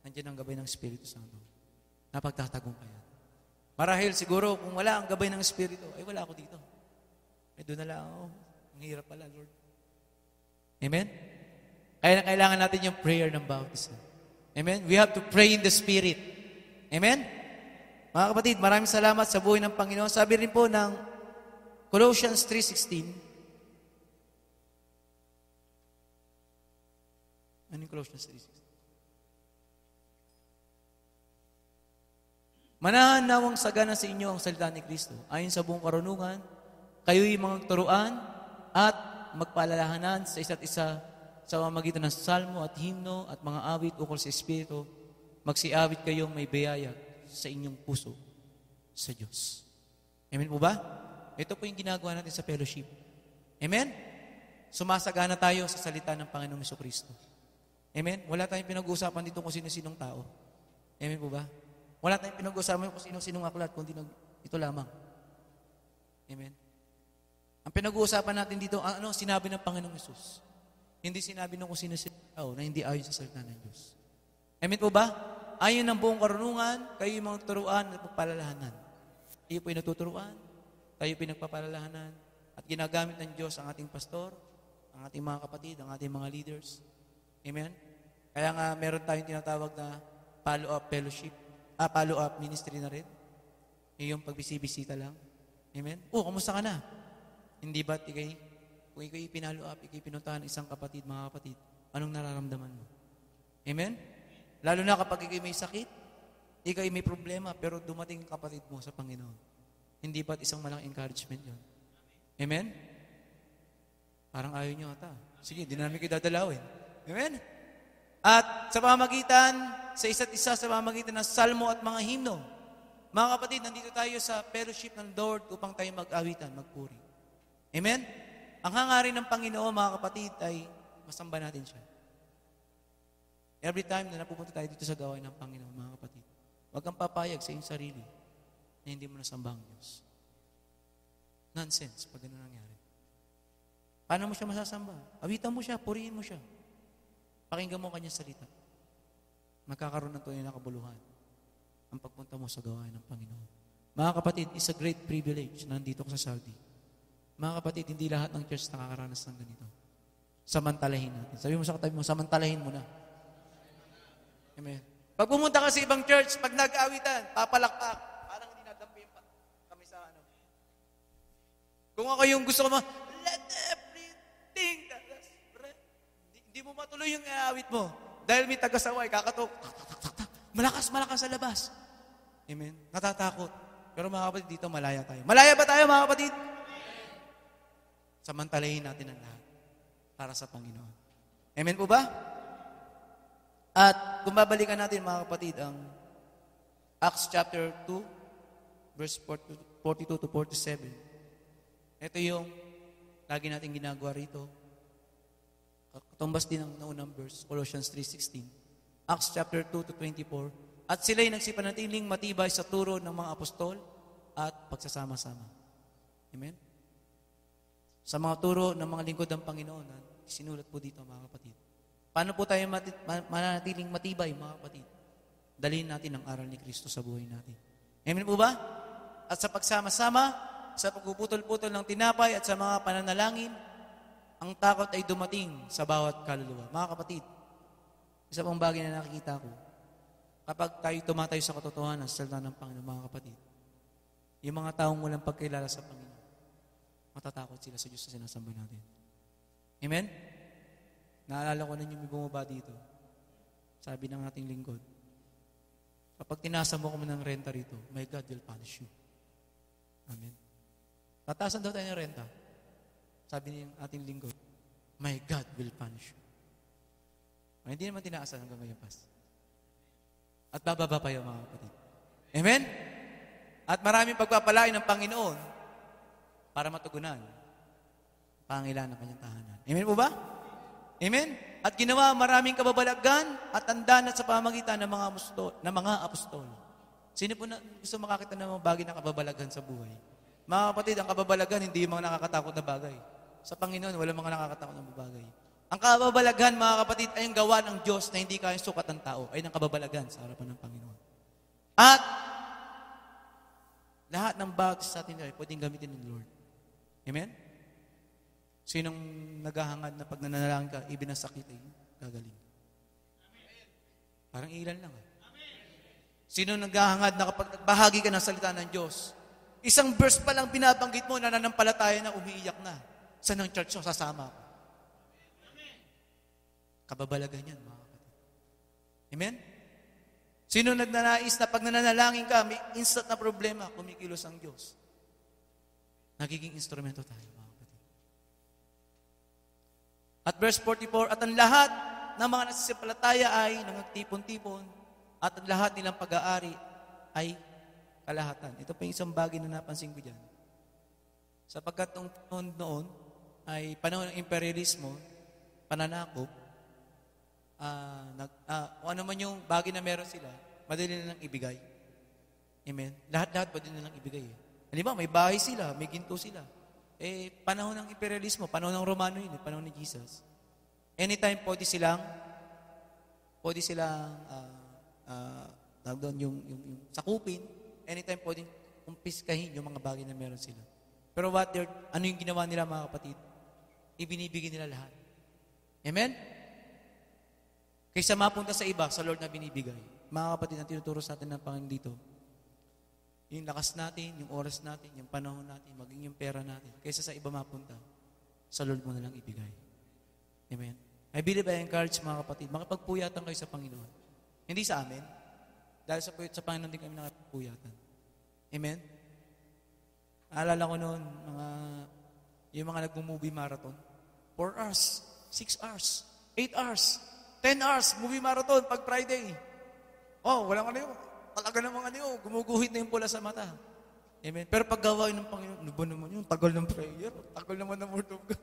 nandiyan ang gabay ng Espiritu Santo. Napagtatagumpayan. Marahil siguro, kung wala ang gabay ng Espiritu, ay wala ako dito. Ay doon na lang ako. Ang hirap pala, Lord. Amen? Kaya kailangan natin yung prayer ng bawat isa. Amen? We have to pray in the Spirit. Amen? Mga kapatid, maraming salamat sa buhay ng Panginoon. Sabi rin po ng Colossians 3:16. Ano yung Colossians 3:16? Manahan nawang sagana sa inyo ang salita ni Kristo. Ayon sa buong karunungan, kayo'y mga turuan at magpaalalahanan sa isa't isa sa pamamagitan ng salmo at himno at mga awit ukol sa Espiritu. Magsiawit kayong may biyaya sa inyong puso sa Diyos. Amen po ba? Ito po yung ginagawa natin sa fellowship. Amen? Sumasagana tayo sa salita ng Panginoong Jesucristo. Amen? Wala tayong pinag-uusapan dito kung sino-sinong tao. Amen po ba? Wala tayong pinag-uusapan kung sino-sinong aklat, kundi ito lamang. Amen? Ang pinag-uusapan natin dito, ano sinabi ng Panginoong Hesus? Hindi sinabi ng kung sino-sinong tao na hindi ayon sa salita ng Diyos. Amen po ba? Ayon ng buong karunungan, kayo yung mga turuan at pagpalalahanan. Kayo po yung natuturuan, kayo po yung nagpapalalahanan, at ginagamit ng Diyos ang ating pastor, ang ating mga kapatid, ang ating mga leaders. Amen? Kaya nga meron tayong tinatawag na follow-up fellowship, follow-up ministry na rin. Yung pagbisibisita lang. Amen? Kamusta ka na? Hindi ba't kung ikaw ipinalo up, ikaw pinuntahan isang kapatid, mga kapatid, anong nararamdaman mo? Amen? Lalo na kapag ikaw may sakit, ikaw may problema, pero dumating ang kapatid mo sa Panginoon. Hindi ba't isang malaking encouragement yun? Amen? Parang ayaw nyo ata. Sige, di namin kayo dadalawin. Amen? At sa pamamagitan, sa isa't isa, sa pamamagitan ng salmo at mga himno, mga kapatid, nandito tayo sa fellowship ng Lord upang tayo mag-awitan, magpuri. Amen? Ang hangarin ng Panginoon, mga kapatid, ay masamba natin siya. Every time na napupunta tayo dito sa gawain ng Panginoon, mga kapatid, huwag kang papayag sa iyong sarili na hindi mo nasamba ang Diyos. Nonsense pag gano'n nangyari. Paano mo siya masasamba? Awitan mo siya, purihin mo siya. Pakinggan mo kanyang salita. Magkakaroon ng tunay na kabuluhan ang pagpunta mo sa gawain ng Panginoon. Mga kapatid, it's a great privilege na nandito ko sa Saudi. Mga kapatid, hindi lahat ng church nakakaranas ng ganito. Samantalahin natin. Sabi mo sa katabi mo, samantalahin mo na. Amen. Pag pumunta ka sa ibang church, pag nag-awitan, papalakpak, parang hindi nadampi kami sa ano. Kung ako yung gusto ko let everything that is breath. Hindi mo matuloy yung awit mo. Dahil may tagasaway, kakatok. Malakas sa labas. Amen. Natatakot. Pero mga kapatid, dito malaya tayo. Malaya ba tayo, mga kapatid? Samantalahin natin ang lahat para sa Panginoon. Amen po ba? At kung babalikan natin, mga kapatid, ang Acts chapter 2, verse 42 to 47. Ito yung lagi natin ginagawa rito. Katumbas din ang naunang verse, Colossians 3:16. Acts chapter 2 to 24. At sila'y nagsipanatiling matibay sa turo ng mga apostol at pagsasama-sama. Amen? Sa mga turo ng mga lingkod ng Panginoon, sinulat po dito, mga kapatid. Paano po tayo mananatiling matibay, mga kapatid? Dalhin natin ang aral ni Kristo sa buhay natin. Amen po ba? At sa pagsama-sama, sa pagpuputol-putol ng tinapay at sa mga pananalangin, ang takot ay dumating sa bawat kaluluwa. Mga kapatid, isa pang bagay na nakikita ko, kapag tayo tumatayo sa katotohanan sa salita ng Panginoon, mga kapatid, yung mga taong walang pagkilala sa Panginoon, matatakot sila sa Diyos na sinasamba natin. Amen? Naalala ko na yung may bumaba dito. Sabi ng ating lingkod, kapag tinasa mo kami ng renta rito, my God will punish you. Amen. Tatasan daw tayo ng renta. Sabi ng ating lingkod, my God will punish you. Hindi naman tinaasan hanggang ngayon, Pas. At bababa pa yun, mga kapatid. Amen? At maraming pagpapalain ng Panginoon para matugunan pangailangan ng kanyang tahanan. Amen po ba? Amen? At ginawa maraming kababalagan at tandaan sa pamamagitan ng mga apostol. Sino po na gusto makakita ng mga bagay na kababalagan sa buhay? Mga kapatid, ang kababalagan hindi yung mga nakakatakot na bagay. Sa Panginoon, wala mga nakakatakot na bagay. Ang kababalagan, mga kapatid, ay ang gawa ng Diyos na hindi kayang sukat ng tao, ay ng kababalagan sa harapan ng Panginoon. At lahat ng bagay sa atin ay pwedeng gamitin ng Lord. Amen? Sinong naghahangad na pag nananalangin ka, ibinasakit ay gagaling? Parang ilan lang. Sinong naghahangad na kapag nagbahagi ka ng salita ng Diyos, isang verse pa lang binabanggit mo, nananampalataya na umiiyak na. Saan ang church mo? Sasama ako. Kababalagan yan, mga kapatid. Amen? Sino nagnanais na pag nananalangin ka, may instant na problema, kumikilos ang Diyos. Nagiging instrumento tayo, mga kapatid. At verse 44, at ang lahat ng mga nasisampalataya ay nangagtipon-tipon, at ang lahat nilang pag-aari ay kalahatan. Ito pa yung isang bagay na napansin ko dyan. Sapagkat noon ay panahon ng imperialismo, pananakop, kung ano man yung bagay na meron sila, madali nilang ibigay. Amen? Lahat-lahat pwede nilang ibigay. Halimbawa, may bahay sila, may ginto sila. Panahon ng imperialismo, panahon ng Romano yun, panahon ni Jesus. Anytime pwede silang yung sakupin, anytime pwedeng kumpiskahin yung mga bagay na meron sila. Pero ano yung ginawa nila, mga kapatid? Ibinibigay nila lahat. Amen? Kaysa mapunta sa iba, sa Lord na binibigay. Mga kapatid, ang tinuturo sa atin ng Panginoon dito, yung lakas natin, yung oras natin, yung panahon natin, maging yung pera natin, kaysa sa iba mapunta, sa Lord mo na lang ibigay. Amen? I believe, I encourage mga kapatid, makipagpuyatan kayo sa Panginoon. Hindi sa amin. Dahil sa Panginoon din kami nakipagpuyatan. Amen? Naalala ko noon, yung mga nag-movie marathon, 4 hours, 6 hours, 8 hours, 10 hours, movie marathon pag Friday. Oh, walang ano yun. Talaga namang ano yun, gumuguhit na yung pula sa mata. Amen? Pero pag gawain ng Panginoon, ano ba naman yun? Tagal ng prayer, tagal naman ng word of God.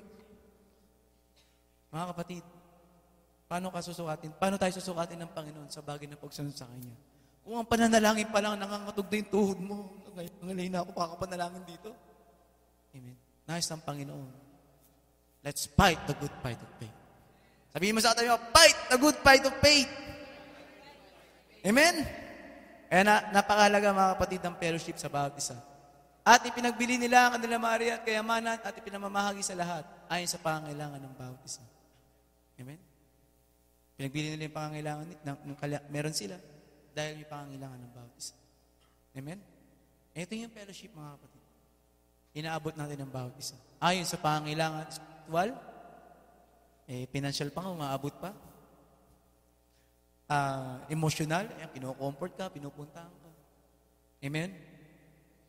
Mga kapatid, paano tayo susukatin ng Panginoon sa bagay na pagsunod sa Kanya? Kung ang pananalangin pa lang, nangangatog na yung tuhod mo, nangalay na ako, panalangin dito. Amen? Nais ng Panginoon. Let's fight the good fight of faith. Sabihin mo sa tayo, fight the good fight of faith. Amen? Kaya napakahalaga mga kapatid ng fellowship sa bawat isa. At ipinagbili nila ang kanilang Maria at kayamanan at ipinamamahagi sa lahat ayon sa pangangailangan ng bawat isa. Amen? Pinagbili nila yung pangangailangan, meron sila dahil may pangangailangan ng bawat isa. Amen? Ito yung fellowship mga kapatid. Inaabot natin ng bawat isa. Ayon sa pangangailangan spiritual, financial pa nga, umaabot pa. Emotional, kino-comfort ka, pinupuntahan ka. Amen?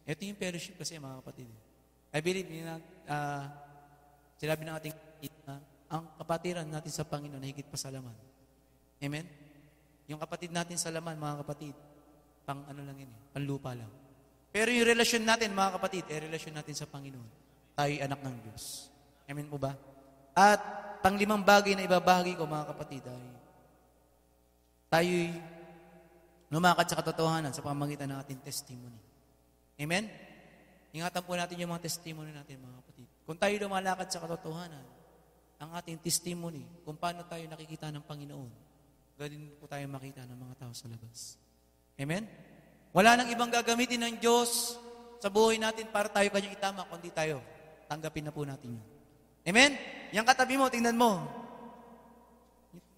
Ito yung fellowship kasi mga kapatid. I believe, sinabi ng ating ang kapatiran natin sa Panginoon na higit pa sa laman. Amen? Yung kapatid natin sa laman, mga kapatid, pang ano lang yun, panlupa lang. Pero yung relasyon natin, mga kapatid, relasyon natin sa Panginoon. Tayo'y anak ng Diyos. Amen po ba? At pang-5 bagay na ibabahagi ko, mga kapatid, ay tayo'y lumakad sa katotohanan sa pamamagitan ng ating testimony. Amen? Ingatan po natin yung mga testimony natin, mga kapatid. Kung tayo lumalakad sa katotohanan, ang ating testimony, kung paano tayo nakikita ng Panginoon, ganun po tayo makita ng mga tao sa labas. Amen? Wala nang ibang gagamitin ng Diyos sa buhay natin para tayo kanyang itama, kundi tayo. Tanggapin na po natin yun. Amen? Yang katabi mo, tingnan mo.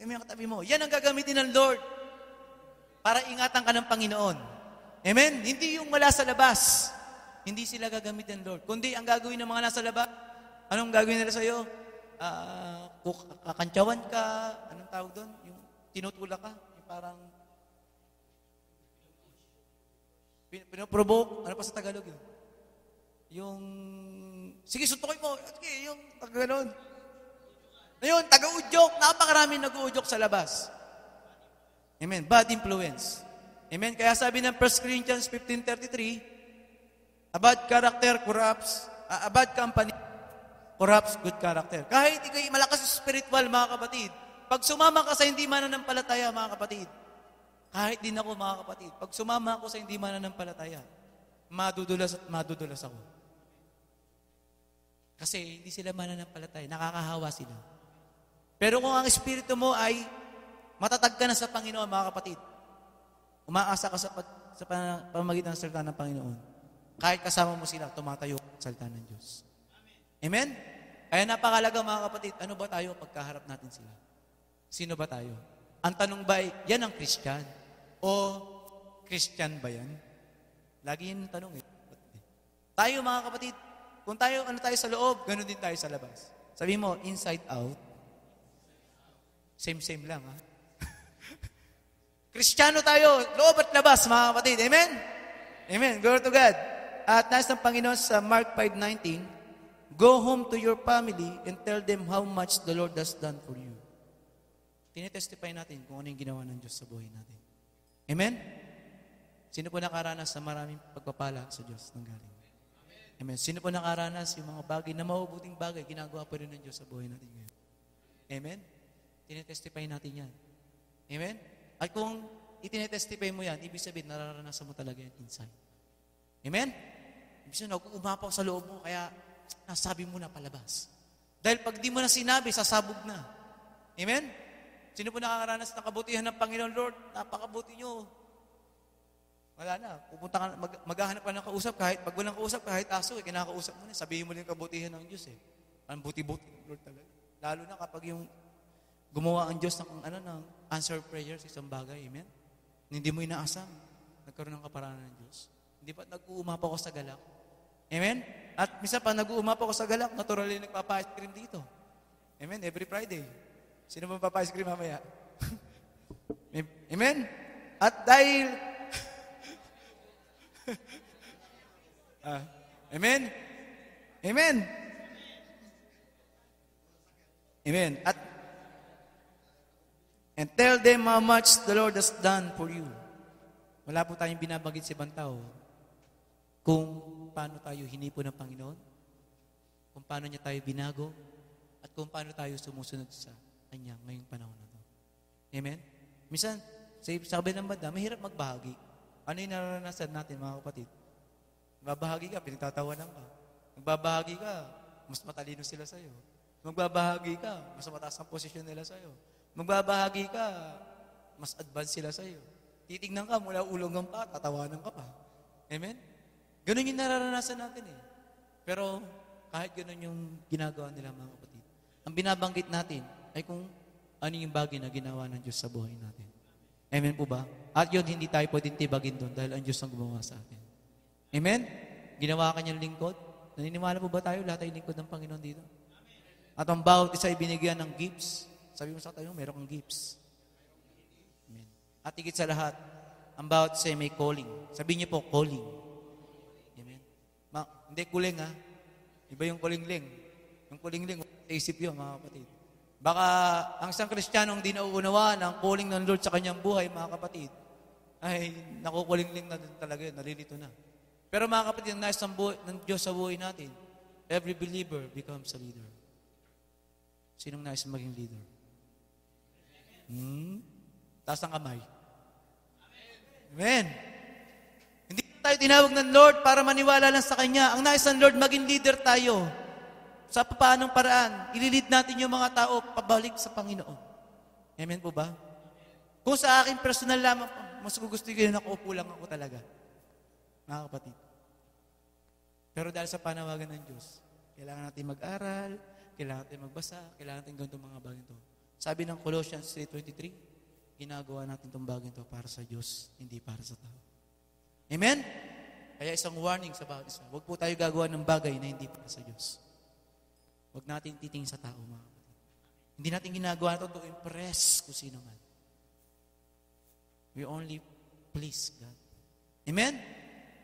Yung katabi mo, yan ang gagamitin ng Lord para ingatan ka ng Panginoon. Amen? Hindi yung wala sa labas. Hindi sila gagamitin ng Lord. Kundi ang gagawin ng mga nasa labas, anong gagawin nila sa'yo? Kakantsawan ka, anong tawag doon? Yung tinutulak ka, yung parang pinoprovoke, ano pa sa Tagalog yun? Yung, sige, suntukin mo, sige, yung tagaganon. Ngayon, taga-udyok, napakaraming nag-uudyok sa labas. Amen, bad influence. Amen, kaya sabi ng 1 Corinthians 15:33, a bad character corrupts, a bad company corrupts good character. Kahit ikay malakas sa spiritual, mga kapatid, pag sumama ka sa hindi mananampalataya, mga kapatid, kahit din ako, mga kapatid, pag sumama ako sa hindi mananampalataya, madudulas at madudulas ako. Kasi hindi sila mananampalataya, nakakahawa sila. Pero kung ang espiritu mo ay matatag ka na sa Panginoon, mga kapatid, umaasa ka sa pamamagitan ng salita ng Panginoon, kahit kasama mo sila, tumatayo ang salita ng Diyos. Amen? Kaya napakalaga, mga kapatid, ano ba tayo pagkaharap natin sila? Sino ba tayo? Ang tanong ba ay, yan ang Christian? O Christian ba yan? Lagi yun ang tanong eh. Tayo, mga kapatid, kung tayo, ano tayo sa loob, ganun din tayo sa labas. Sabi mo, inside out, same lang, ha? Kristiyano tayo, loob at labas, mga kapatid. Amen? Amen. Glory to God. At nais ng Panginoon sa Mark 5:19, go home to your family and tell them how much the Lord has done for you. Tinetestify natin kung ano yung ginawa ng Diyos sa buhay natin. Amen? Sino po nakaranas sa maraming pagpapala sa Diyos ng galing? Amen. Sino po nakaranas yung mga bagay na mabubuting bagay, ginagawa po rin ng Diyos sa buhay natin ngayon? Amen? Tinetestify natin yan. Amen? At kung itinetestify mo yan, ibig sabihin, nararanasan mo talaga yan inside. Amen? Ibig sabihin, umapaw sa loob mo, kaya nasabi mo na palabas. Dahil pag di mo na sinabi, sasabog na. Amen? Sino po nakakaranas ng kabutihan ng Panginoon, Lord? Napakabuti nyo. Wala na. Pupunta ka, maghahanap ka ng kausap, kahit pag walang kausap, kahit aso, kinakausap mo na. Sabihin mo lang yung kabutihan ng Diyos eh. Ang buti-buti ng Lord talaga. Lalo na kapag yung gumawa ang Diyos ng answer prayer sa isang bagay. Amen? Hindi mo inaasam. Nagkaroon ng kaparanan ng Diyos. Hindi pa nag-uumapa ako sa galak. Amen? At minsan pa nag-uumapa ako sa galak, naturally nagpapa-ice cream dito. Amen? Every Friday. Sino ba magpapa-ice cream mamaya? Amen? At dahil... Amen? Amen? Amen. And tell them how much the Lord has done for you. Wala po tayong binabagit sa ibang tao kung paano tayo hinipo ng Panginoon, kung paano niya tayo binago, at kung paano tayo sumusunod sa Kanya ngayong panahon na ito. Amen? Minsan, sa kabilang banda, mahirap magbahagi. Ano yung naranasan natin, mga kapatid? Magbabahagi ka, pinagtatawanan ka. Magbabahagi ka, mas matalino sila sa'yo. Magbabahagi ka, mas mataas ang posisyon nila sa'yo. Magbabahagi ka, mas advanced sila sa'yo. Titignan ka, mula ulong pa, tatawanan ka pa. Amen? Ganun yung nararanasan natin eh. Pero kahit ganun yung ginagawa nila, mga kapatid, ang binabanggit natin ay kung ano yung bagay na ginawa ng Diyos sa buhay natin. Amen po ba? At yun, hindi tayo pwedeng tibagin doon dahil ang Diyos ang gumawa sa atin. Amen? Ginawa ka niyang lingkod. Naniniwala po ba tayo lahat ay lingkod ng Panginoon dito? At ang bawat isa ay binigyan ng gifts. Sabi mo sa tayo, meron kang gifts. Amen. At higit sa lahat, ang bawat isa ay may calling. Sabihin niyo po, calling. Amen. Hindi kuling ha. Iba yung kuling-ling. Yung kuling-ling, isip yun, mga kapatid. Baka ang isang Kristiyanong di nauunawa ng calling ng Lord sa kanyang buhay, mga kapatid, ay nakukuling-ling na talaga yun, nalilito na. Pero mga kapatid, ang nais ng Diyos sa buhay natin, every believer becomes a leader. Sinong nais maging leader? Taas ang kamay. Amen. Hindi tayo tinawag ng Lord para maniwala lang sa Kanya. Ang nais ng Lord, maging leader tayo. Sa paanong paraan, ililid natin yung mga tao pabalik sa Panginoon. Amen po ba? Kung sa akin personal lamang, mas gusto ko yun, nakaupo lang ako talaga. Mga kapatid. Pero dahil sa panawagan ng Diyos, kailangan natin mag-aral, kailangan natin magbasa, kailangan natin gawin itong mga bagay ito. Sabi ng Colossians 3:23, ginagawa natin itong bagay ito para sa Diyos, hindi para sa tao. Amen? Kaya isang warning sa bawat isa. Huwag po tayo gagawa ng bagay na hindi para sa Diyos. Huwag natin titingin sa tao, mga kapatid. Hindi natin ginagawa ito to impress kung sino man. We only please God. Amen?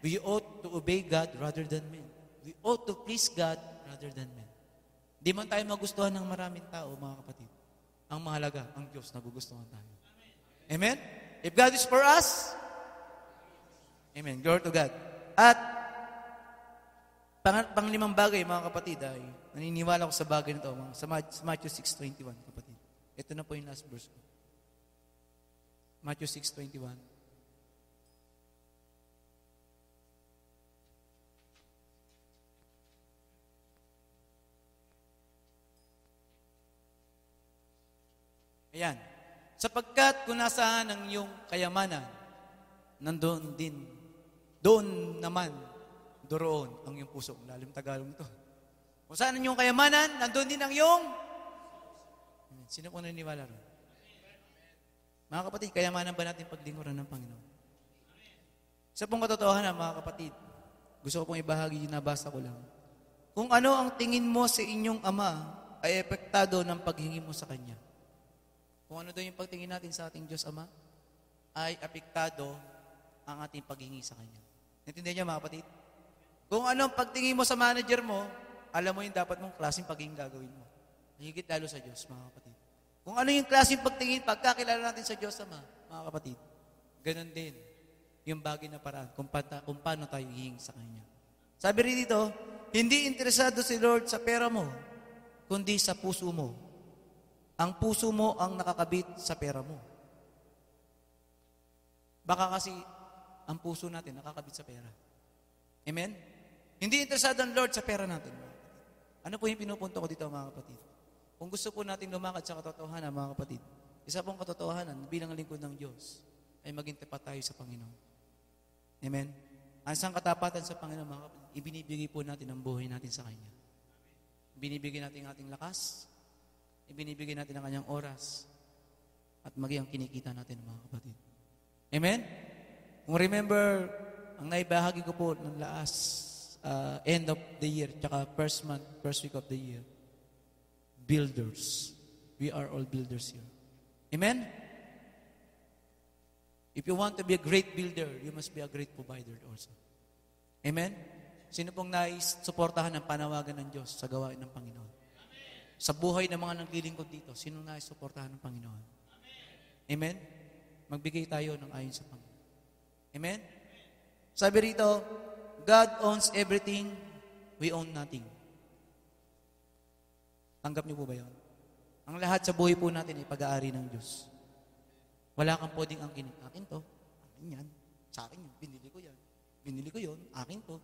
We ought to obey God rather than men. We ought to please God rather than men. Di man tayo magustuhan ng maraming tao, mga kapatid. Ang mahalaga, ang Diyos nagugustuhan tayo. Amen? If God is for us, amen. Glory to God. At panglimang bagay, mga kapatid, ay naniniwala ko sa bagay nito, sa Matthew 6:21, kapatid. Ito na po yung last verse ko. Matthew 6:21. Ayan. Sapagkat kung nasaan ang iyong kayamanan, nandoon din, doon naman, doroon ang iyong puso. Lalim Tagalog ito. Kung saan ang iyong kayamanan, nandoon din ang iyong... Sino po naniniwala ron? Mga kapatid, kayamanan ba natin paglingkuran ng Panginoon? Isa pong katotohanan, mga kapatid, gusto ko pong ibahagi yung nabasa ko lang. Kung ano ang tingin mo sa inyong Ama, ay epektado ng paghingi mo sa Kanya. Kung ano daw yung pagtingin natin sa ating Diyos Ama, ay apektado ang ating paghingi sa Kanya. Naintindihan niyo, mga kapatid? Kung ano ang pagtingin mo sa manager mo, alam mo yung dapat mong klaseng paghingi gagawin mo. Higit lalo sa Diyos, mga kapatid. Kung ano yung klaseng pagtingin, pagkakilala natin sa Diyos Ama, mga kapatid, ganun din yung bagay na paraan kung paano tayo hihingi sa Kanya. Sabi rin dito, hindi interesado si Lord sa pera mo, kundi sa puso mo. Ang puso mo ang nakakabit sa pera mo. Baka kasi ang puso natin nakakabit sa pera. Amen? Hindi interesado ang Lord sa pera natin. Ano po yung pinupunto ko dito, mga kapatid? Kung gusto po natin lumakad sa katotohanan, mga kapatid, isa pong katotohanan bilang lingkod ng Diyos ay maging tapat tayo sa Panginoon. Amen? Ang isang katapatan sa Panginoon, mga kapatid, ibinibigay po natin ang buhay natin sa Kanya. Ibinibigay natin ang ating lakas, ibinibigay natin ang Kanyang oras, at maging ang kinikita natin, mga kapatid. Amen? Kung remember, ang naibahagi ko po ng last end of the year, tsaka first week of the year, builders. We are all builders here. Amen? If you want to be a great builder, you must be a great provider also. Amen? Sino pong nais-suportahan ng panawagan ng Diyos sa gawain ng Panginoon? Sa buhay ng mga naglilingkod dito, sino nais-suportahan ng Panginoon? Amen? Magbigay tayo ng ayon sa Panginoon. Amen? Sabi rito, God owns everything, we own nothing. Tanggap niyo po ba yun? Ang lahat sa buhay po natin ay pag-aari ng Diyos. Wala kang pwedeng angkinin. Akin to. Akin yan. Sa akin yun. Binili ko yan. Binili ko yun. Akin to.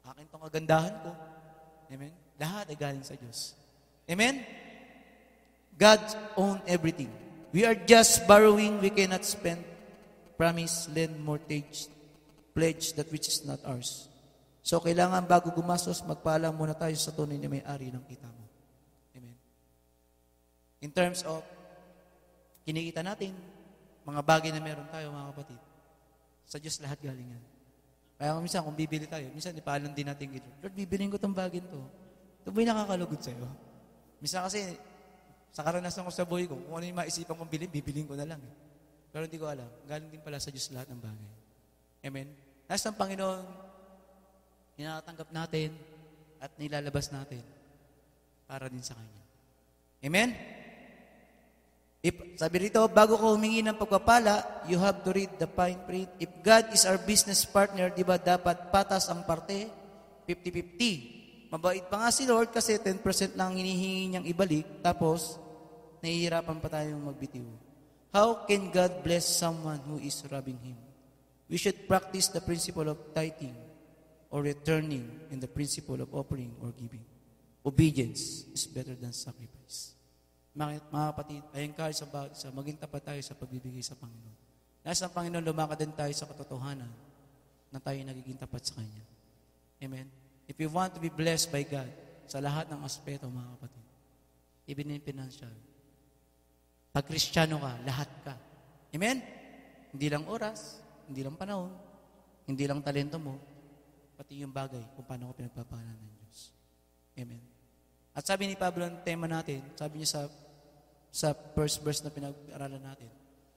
Akin tong kagandahan ko. Amen? Lahat ay galing sa Diyos. Amen? God owns everything. We are just borrowing. We cannot spend. Promise, lend, mortgage, pledge that which is not ours. So, kailangan bago gumastos, magpaalam muna tayo sa tunay na may-ari ng kita mo. Amen? In terms of kinikita natin, mga bagay na meron tayo, mga kapatid, sa Diyos lahat galing yan. Kaya minsan, kung bibili tayo, minsan ipaalam din natin gito, Lord, bibiliin ko itong bagay to. Ito ba'y nakakalugod sa'yo? Minsan kasi, sa karanasan ko sa buhay ko, kung ano yung maisipan kong bilhin, bibiliin ko na lang. Pero hindi ko alam, galing din pala sa Diyos lahat ng bagay. Amen? Nasa ng Panginoon, inatanggap natin at nilalabas natin para din sa Kanya. Amen? Sabi rito, bago ka humingi ng pagpapala, you have to read the fine print. If God is our business partner, di ba dapat patas ang parte? 50-50. Mabait pa nga si Lord kasi 10% lang hinihingi niyang ibalik, tapos nahihirapan pa tayong magbitiw. How can God bless someone who is robbing Him? We should practice the principle of tithing or returning and the principle of offering or giving. Obedience is better than sacrifice. Mga kapatid, I encourage about sa maging tapat tayo sa pagbibigay sa Panginoon. Nasa Panginoon, lumakad din tayo sa katotohanan na tayo nagiging tapat sa Kanya. Amen? If you want to be blessed by God sa lahat ng aspeto, mga kapatid, even in financial, pag Kristiyano ka, lahat ka. Amen? Hindi lang oras, hindi lang panahon, hindi lang talento mo, pati yung bagay kung paano ko pinagpapahalan ng Diyos. Amen? At sabi ni Pablo ang tema natin, sabi niya sa first verse na pinag-aralan natin,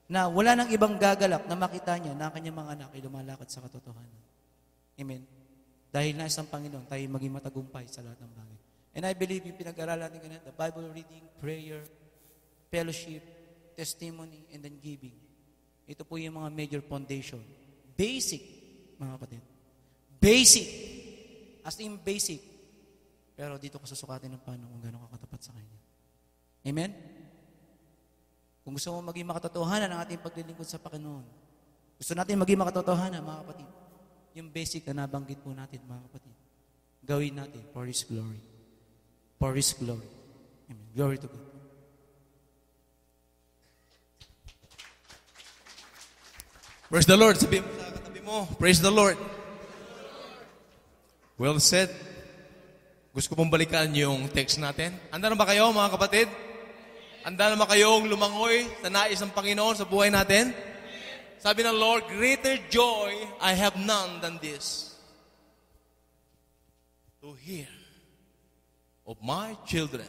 na wala nang ibang gagalak na makita niya na ang kanyang mga anak ay lumalakad sa katotohanan. Amen? Dahil na isang Panginoon, tayo maging matagumpay sa lahat ng bagay. And I believe yung pinag-aralan natin kanina, the Bible reading, prayer, fellowship, testimony, and then giving. Ito po yung mga major foundation. Basic, mga kapatid. Basic. As in basic. Pero dito ko susukatin ng paano kung gano'n ka katapat sa Kanya. Amen? Kung gusto mo maging makatotohanan ang ating paglilingkod sa Panginoon, gusto natin maging makatotohanan, mga kapatid, yung basic na nabanggit po natin, mga kapatid, gawin natin for His glory. For His glory. Amen. Glory to God. Praise the Lord. Sabihin mo sa katabi mo, praise the Lord. Well said. Gusto ko pong balikan yung text natin. Handa na ba kayo, mga kapatid? Handa na ba kayong lumangoy sa nais ng Panginoon sa buhay natin? Sabi ng Lord, greater joy I have none than this, to hear of my children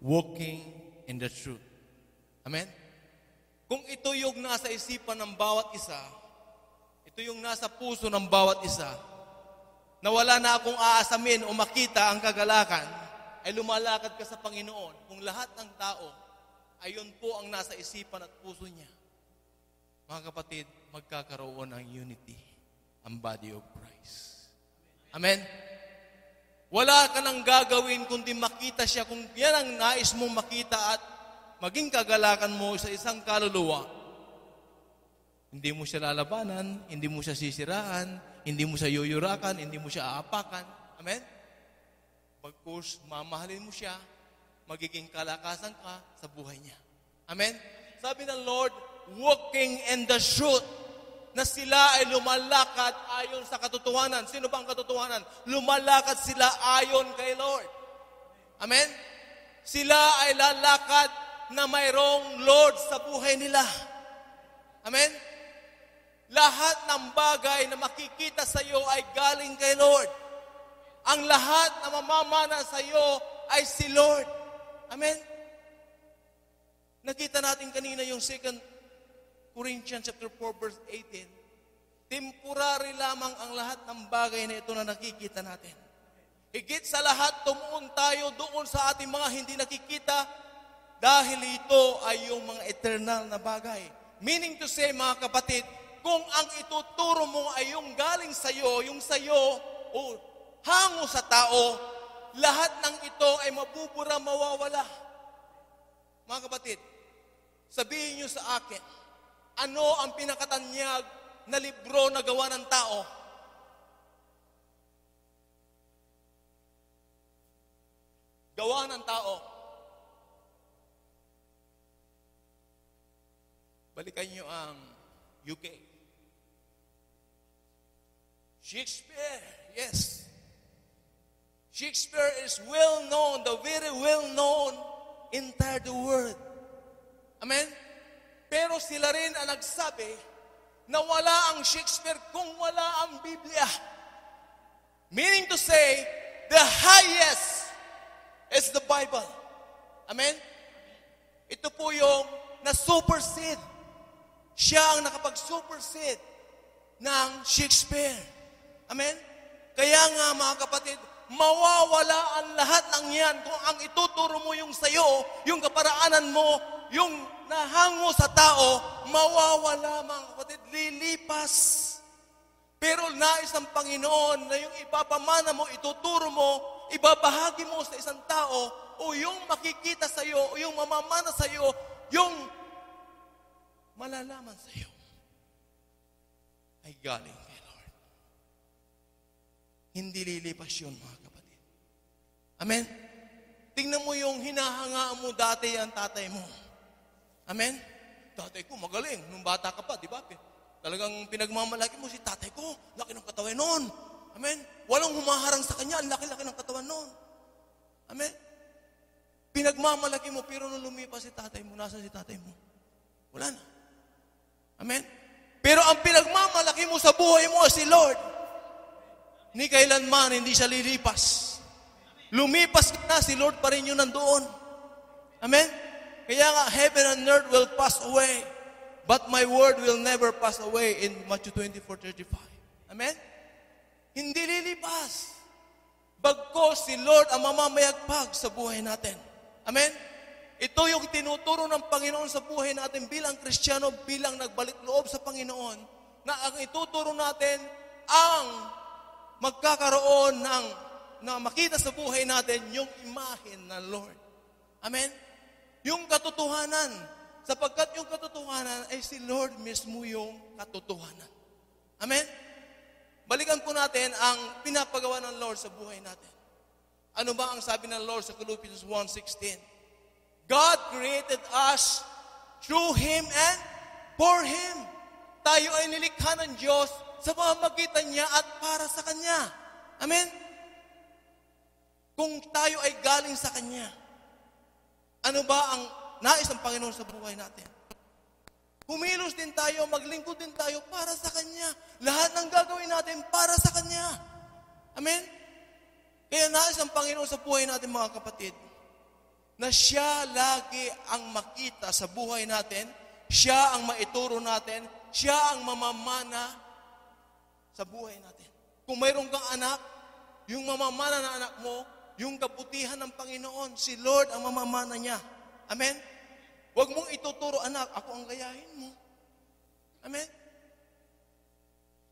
walking in the truth. Amen? Kung ito yung nasa isipan ng bawat isa, ito yung nasa puso ng bawat isa, na wala na akong aasamin o makita ang kagalakan, ay lumalakad ka sa Panginoon. Kung lahat ng tao, ayon po ang nasa isipan at puso niya, mga kapatid, magkakaroon ng unity, ang body of Christ. Amen? Wala ka nang gagawin kundi makita siya. Kung yan ang nais mong makita at maging kagalakan mo sa isang kaluluwa, hindi mo siya lalabanan, hindi mo siya sisiraan, hindi mo siya yuyurakan, hindi mo siya aapakan. Amen? Pagkus, mamahalin mo siya, magiging kalakasan ka sa buhay niya. Amen? Sabi ng Lord, walking in the truth, na sila ay lumalakad ayon sa katotohanan. Sino ba ang katotohanan? Lumalakad sila ayon kay Lord. Amen? Sila ay lalakad na mayroong Lord sa buhay nila. Amen? lahat ng bagay na makikita sa iyo ay galing kay Lord. Ang lahat na mamamana sa iyo ay si Lord. Amen? Nakita natin kanina yung 2 Corinthians chapter 4 verse 18. Temporary lamang ang lahat ng bagay na ito na nakikita natin. Higit sa lahat, tumuon tayo doon sa ating mga hindi nakikita dahil ito ay yung mga eternal na bagay. Meaning to say, mga kapatid, kung ang ituturo mo ay yung galing sa iyo, yung sa iyo o hango sa tao, lahat ng ito ay mabubura, mawawala. Mga kapatid, sabihin niyo sa akin, ano ang pinakatanyag na libro na gawa ng tao? Gawa ng tao. Balikan niyo ang UK. Shakespeare, yes. Shakespeare is well known, the very well known entire the world. Amen? Pero sila rin ang nagsabi na wala ang Shakespeare kung wala ang Biblia. Meaning to say, the highest is the Bible. Amen? Ito po yung na-supersede. Siya ang nakapag-supersede ng Shakespeare. Amen? Kaya nga mga kapatid, mawawala ang lahat ng yan kung ang ituturo mo yung sayo, yung kaparaanan mo, yung nahango sa tao, mawawala mga kapatid, lilipas. Pero nais ng Panginoon na yung ipapamana mo, ituturo mo, ibabahagi mo sa isang tao, o yung makikita sa iyo, o yung mamamana sa iyo, yung malalaman sa iyo, ay galing kay Lord. Hindi lilipas yun, mga kapatid. Amen? Tingnan mo yung hinahangaan mo dati ang tatay mo. Amen? Tatay ko, magaling. Nung bata ka pa, di ba? Talagang pinagmamalaki mo si tatay ko. Laki ng katawan noon. Amen? Walang humaharang sa kanya. Ang laki-laki ng katawan noon. Amen? Pinagmamalaki mo, pero nung lumipas si tatay mo, nasa si tatay mo? Wala na. Amen? Pero ang pinagmamalaki mo sa buhay mo ay si Lord. Ni kailanman hindi siya lilipas. Lumipas ka na, si Lord pa rin yun nandoon. Amen? Kaya nga, heaven and earth will pass away, but my word will never pass away in Matthew 24:35. Amen? Hindi lilipas. Bagkos si Lord ang mamamayagpag sa buhay natin. Amen? Ito yung tinuturo ng Panginoon sa buhay natin bilang Kristiyano, bilang nagbalik loob sa Panginoon, na ang ituturo natin ang magkakaroon ng na makita sa buhay natin yung imahen ng Lord. Amen? Yung katotohanan. Sapagkat yung katotohanan ay si Lord mismo yung katotohanan. Amen? Balikan po natin ang pinapagawa ng Lord sa buhay natin. Ano ba ang sabi ng Lord sa Philippians 1:16? God created us through Him and for Him. Tayo ay nilikha ng Diyos sa pamamagitan niya at para sa Kanya. Amen? Kung tayo ay galing sa Kanya, ano ba ang nais ng Panginoon sa buhay natin? Humilos din tayo, maglingkod din tayo para sa Kanya. Lahat ng gagawin natin para sa Kanya. Amen? Kaya nais ng Panginoon sa buhay natin, mga kapatid, na siya lagi ang makita sa buhay natin, siya ang maituro natin, siya ang mamamana sa buhay natin. Kung mayroon kang anak, yung mamamana na anak mo, yung kabutihan ng Panginoon, si Lord ang mamamana niya. Amen? Huwag mong ituturo, anak, ako ang gayahin mo. Amen?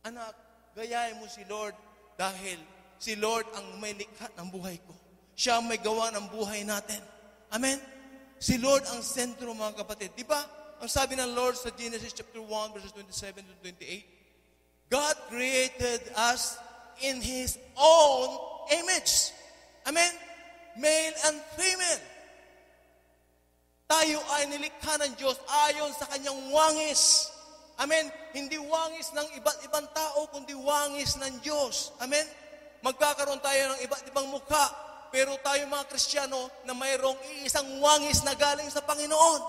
Anak, gayahin mo si Lord dahil si Lord ang may likha ng buhay ko. Siya ang may gawa ng buhay natin. Amen? Si Lord ang sentro, mga kapatid. Di ba? Ang sabi ng Lord sa Genesis chapter 1, verses 27 to 28, God created us in His own image. Amen? Male and female. Tayo ay nilikha ng Diyos ayon sa Kanyang wangis. Amen? Hindi wangis ng iba't ibang tao, kundi wangis ng Diyos. Amen? Magkakaroon tayo ng iba't ibang mukha, pero tayo mga Kristiyano na mayroong iisang wangis na galing sa Panginoon.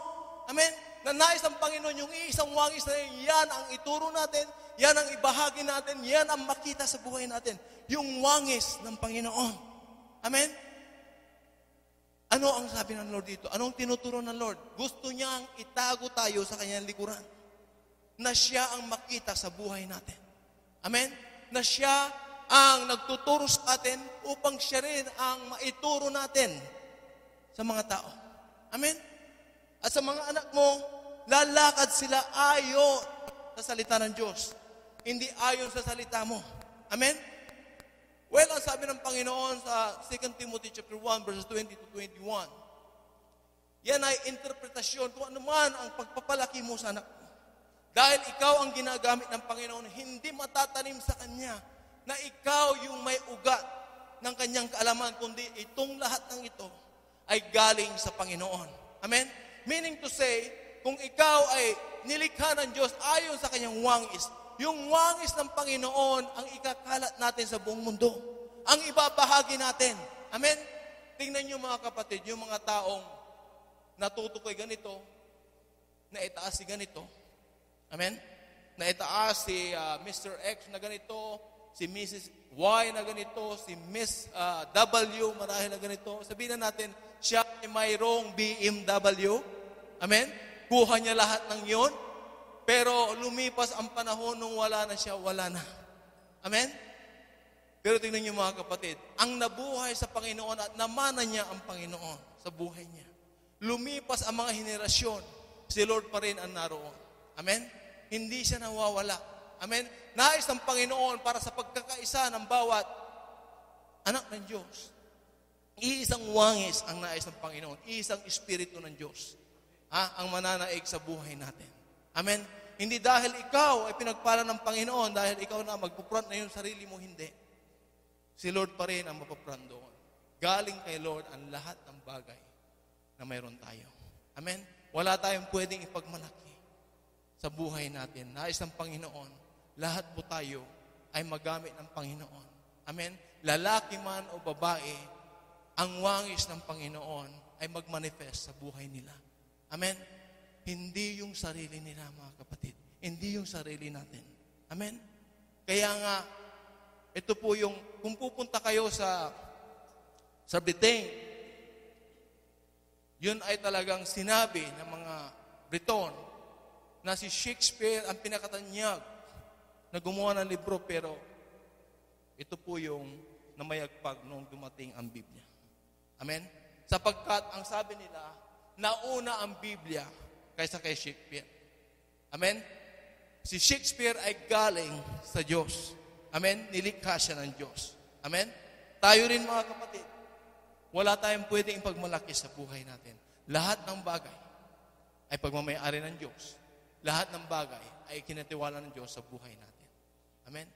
Amen? Na nais ng Panginoon, yung isang wangis na yan ang ituro natin, yan ang ibahagi natin, yan ang makita sa buhay natin. Yung wangis ng Panginoon. Amen? Ano ang sabi ng Lord dito? Anong tinuturo ng Lord? Gusto niyang itago tayo sa kanyang likuran. Na siya ang makita sa buhay natin. Amen? Na siya ang nagtuturo sa atin upang siya rin ang maituro natin sa mga tao. Amen? At sa mga anak mo, lalakad sila ayon sa salita ng Diyos. Hindi ayon sa salita mo. Amen? Well, ang sabi ng Panginoon sa 2 Timothy chapter 1, verses 20 to 21, yan ay interpretasyon kung ano man ang pagpapalaki mo sa anak mo. Dahil ikaw ang ginagamit ng Panginoon, hindi matatanim sa Kanya na ikaw yung may ugat ng Kanyang kaalaman, kundi itong lahat ng ito ay galing sa Panginoon. Amen? Meaning to say, kung ikaw ay nilikha ng Diyos ayon sa Kanyang wangis, yung wangis ng Panginoon ang ikakalat natin sa buong mundo. Ang ibabahagi natin. Amen? Tingnan niyo mga kapatid, yung mga taong natutukoy ganito, na itaas si ganito. Amen? Na itaas si Mr. X na ganito, si Mrs. Y na ganito, si Miss W marahil na ganito. Sabihin na natin, siya ay mayroong BMW. Amen? Kuha niya lahat ng yon. Pero lumipas ang panahon nung wala na siya, wala na. Amen? Pero tingnan niyo mga kapatid, ang nabuhay sa Panginoon at namana niya ang Panginoon sa buhay niya. Lumipas ang mga henerasyon, si Lord pa rin ang naroon. Amen? Hindi siya nawawala. Amen? Nais ng Panginoon para sa pagkakaisa ng bawat anak ng Diyos. Iisang wangis ang nais ng Panginoon. Iisang Espiritu ng Diyos. Ang mananaig sa buhay natin. Amen? Hindi dahil ikaw ay pinagpala ng Panginoon, dahil ikaw na magpupront na yung sarili mo, hindi. Si Lord pa rin ang mapupront doon. Galing kay Lord ang lahat ng bagay na mayroon tayo. Amen? Wala tayong pwedeng ipagmalaki sa buhay natin. Nais ng Panginoon, lahat po tayo ay magamit ng Panginoon. Amen? Lalaki man o babae, ang wangis ng Panginoon ay magmanifest sa buhay nila. Amen? Hindi yung sarili nila, mga kapatid. Hindi yung sarili natin. Amen? Kaya nga, ito po yung, kung pupunta kayo sa Britain, yun ay talagang sinabi ng mga Briton na si Shakespeare ang pinakatanyag na gumawa ng libro, pero ito po yung namayagpag noong dumating ang Biblia. Amen? Sapagkat ang sabi nila, nauna ang Biblia kaysa kay Shakespeare. Amen? Si Shakespeare ay galing sa Diyos. Amen? Nilikha siya ng Diyos. Amen? Tayo rin mga kapatid, wala tayong pwedeng ipagmalaki sa buhay natin. Lahat ng bagay ay pagmamayari ng Diyos. Lahat ng bagay ay kinatiwala ng Diyos sa buhay natin. Amen?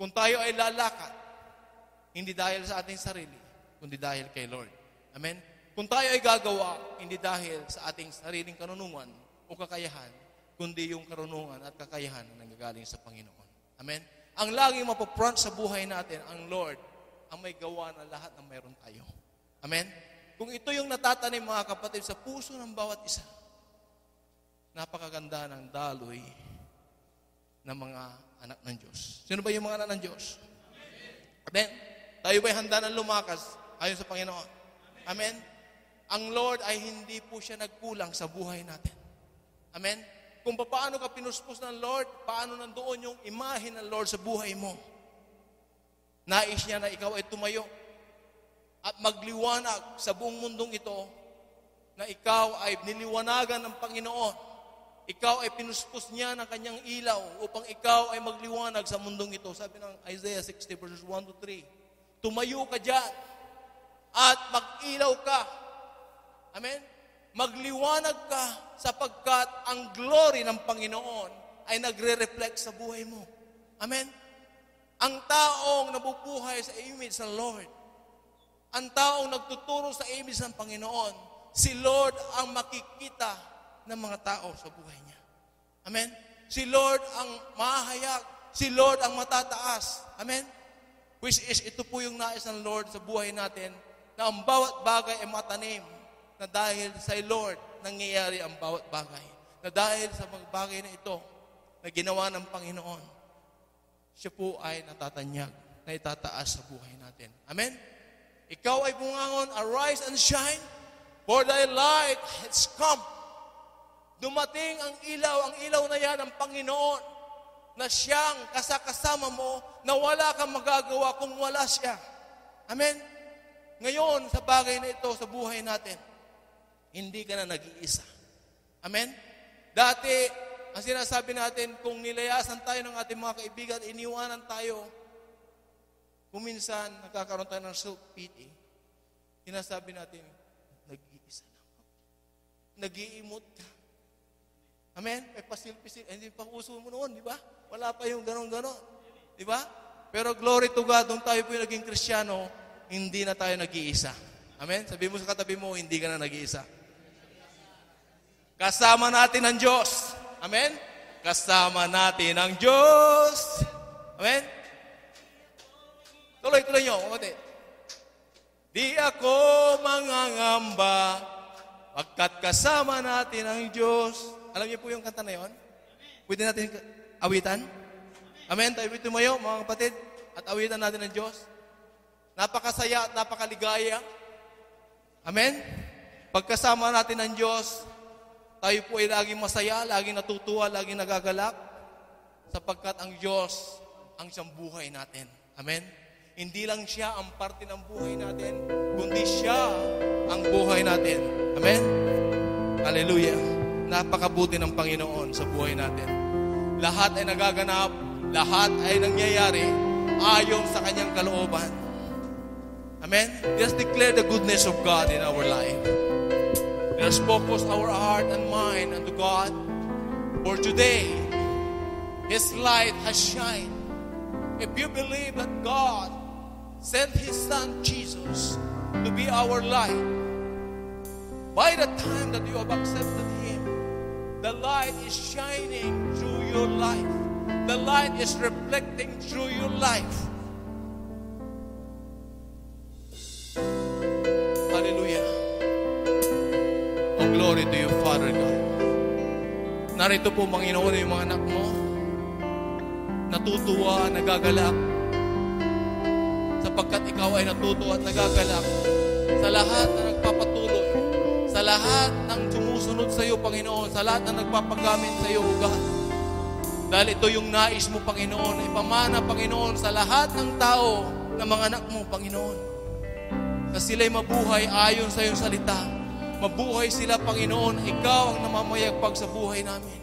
Kung tayo ay lalakad, hindi dahil sa ating sarili, kundi dahil kay Lord. Amen? Kung tayo ay gagawa, hindi dahil sa ating sariling karunungan o kakayahan, kundi yung karunungan at kakayahan na nanggagaling sa Panginoon. Amen? Ang laging mapapront sa buhay natin, ang Lord, ang may gawa na lahat ng mayroon tayo. Amen? Kung ito yung natatanim, mga kapatid, sa puso ng bawat isa, napakaganda ng daloy ng mga anak ng Diyos. Sino ba yung mga anak ng Diyos? Amen? Tayo ba'y handa ng lumakas ayon sa Panginoon? Amen? Ang Lord ay hindi po siya nagkulang sa buhay natin. Amen? Kung paano ka pinuspos ng Lord, paano nandoon yung imahe ng Lord sa buhay mo. Nais niya na ikaw ay tumayo at magliwanag sa buong mundong ito na ikaw ay niliwanagan ng Panginoon. Ikaw ay pinuspos niya ng kanyang ilaw upang ikaw ay magliwanag sa mundong ito. Sabi ng Isaiah 60 verses 1 to 3, tumayo ka dyan at mag-ilaw ka. Amen? Magliwanag ka sapagkat ang glory ng Panginoon ay nagre-reflect sa buhay mo. Amen? Ang taong nabubuhay sa image ng Lord, ang taong nagtuturo sa image ng Panginoon, si Lord ang makikita ng mga tao sa buhay niya. Amen? Si Lord ang mahahayag. Si Lord ang matataas. Amen? Which is, ito po yung nais ng Lord sa buhay natin, na ang bawat bagay ay matanim, na dahil sa Lord, nangyayari ang bawat bagay. na dahil sa mga bagay na ito na ginawa ng Panginoon, siya po ay natatanyag, na itataas sa buhay natin. Amen? Ikaw ay bumangon, arise and shine, for thy light has come. Dumating ang ilaw na yan ng Panginoon, na siyang kasama mo, na wala kang magagawa kung wala siya. Amen? Ngayon, sa bagay na ito, sa buhay natin, hindi ka na nag-iisa. Amen? Dati, ang sinasabi natin, kung nilayasan tayo ng ating mga kaibigan, iniwanan tayo, kung minsan, nagkakaroon tayo ng self-pity, sinasabi natin, nag-iisa na ako. Nag-iimot ka. Amen? May pasil-pisil. Hindi pa uso mo noon, di ba? Wala pa yung ganon-ganon. Di ba? Pero glory to God, nung tayo po yung naging Kristiyano, hindi na tayo nag-iisa. Amen? Sabi mo sa katabi mo, hindi ka na nag-iisa. Kasama natin ang Diyos. Amen? Kasama natin ang Diyos. Amen? Tuloy nyo. Kumati. Di ako mangangamba pagkat kasama natin ang Diyos. Alam niyo po yung kanta na yon? Pwede natin awitan? Amen? Tayo tumayo, mga kapatid, at awitan natin ang Diyos. Napakasaya at napakaligaya. Amen? Pagkasama natin ang Diyos, tayo po ay laging masaya, laging natutuwa, laging nagagalak, sapagkat ang Diyos ang siyang buhay natin. Amen? Hindi lang siya ang parte ng buhay natin, kundi siya ang buhay natin. Amen? Hallelujah. Napakabuti ng Panginoon sa buhay natin. Lahat ay nagaganap, lahat ay nangyayari ayon sa kanyang kalooban. Amen? Let's declare the goodness of God in our life. Let's focus our heart and mind unto God. For today, His light has shined. If you believe that God sent His Son Jesus to be our light, by the time that you have accepted Him, the light is shining through your life. The light is reflecting through your life. Hallelujah. Oh, glory to you, Father God. Narito po, Panginoon, yung mga anak mo, natutuwa, nagagalak, sapagkat ikaw ay natutuwa at nagagalak sa lahat na nagpapatuloy, sa lahat ng sumusunod sa iyo, Panginoon, sa lahat na nagpapagamit sa iyo, God. Dahil ito yung nais mo, Panginoon, ipamana, Panginoon, sa lahat ng tao na mga anak mo, Panginoon. Na sila'y mabuhay ayon sa iyong salita. Mabuhay sila, Panginoon. Ikaw ang namamayagpag sa buhay namin.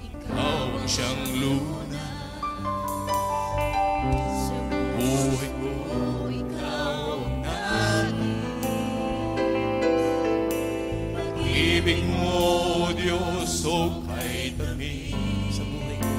Ikaw ang siyang luna. Buhay ko, ikaw ang nanging. Pag-ibig mo, Diyos, o kahit tabi sa buhay ko.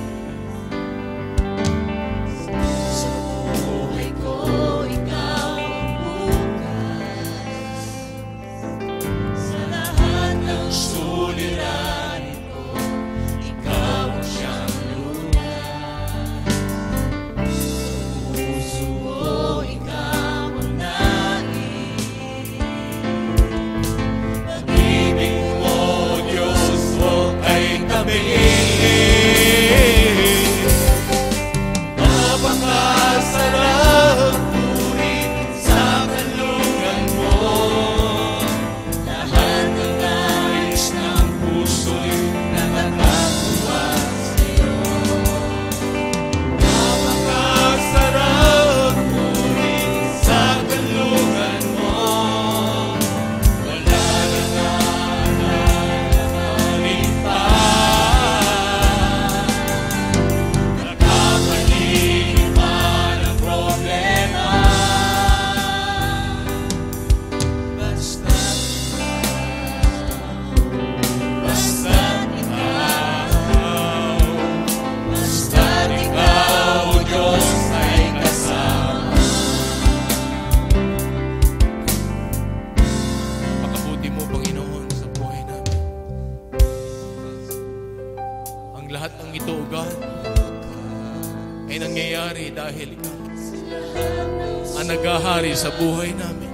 Naghahari sa buhay namin.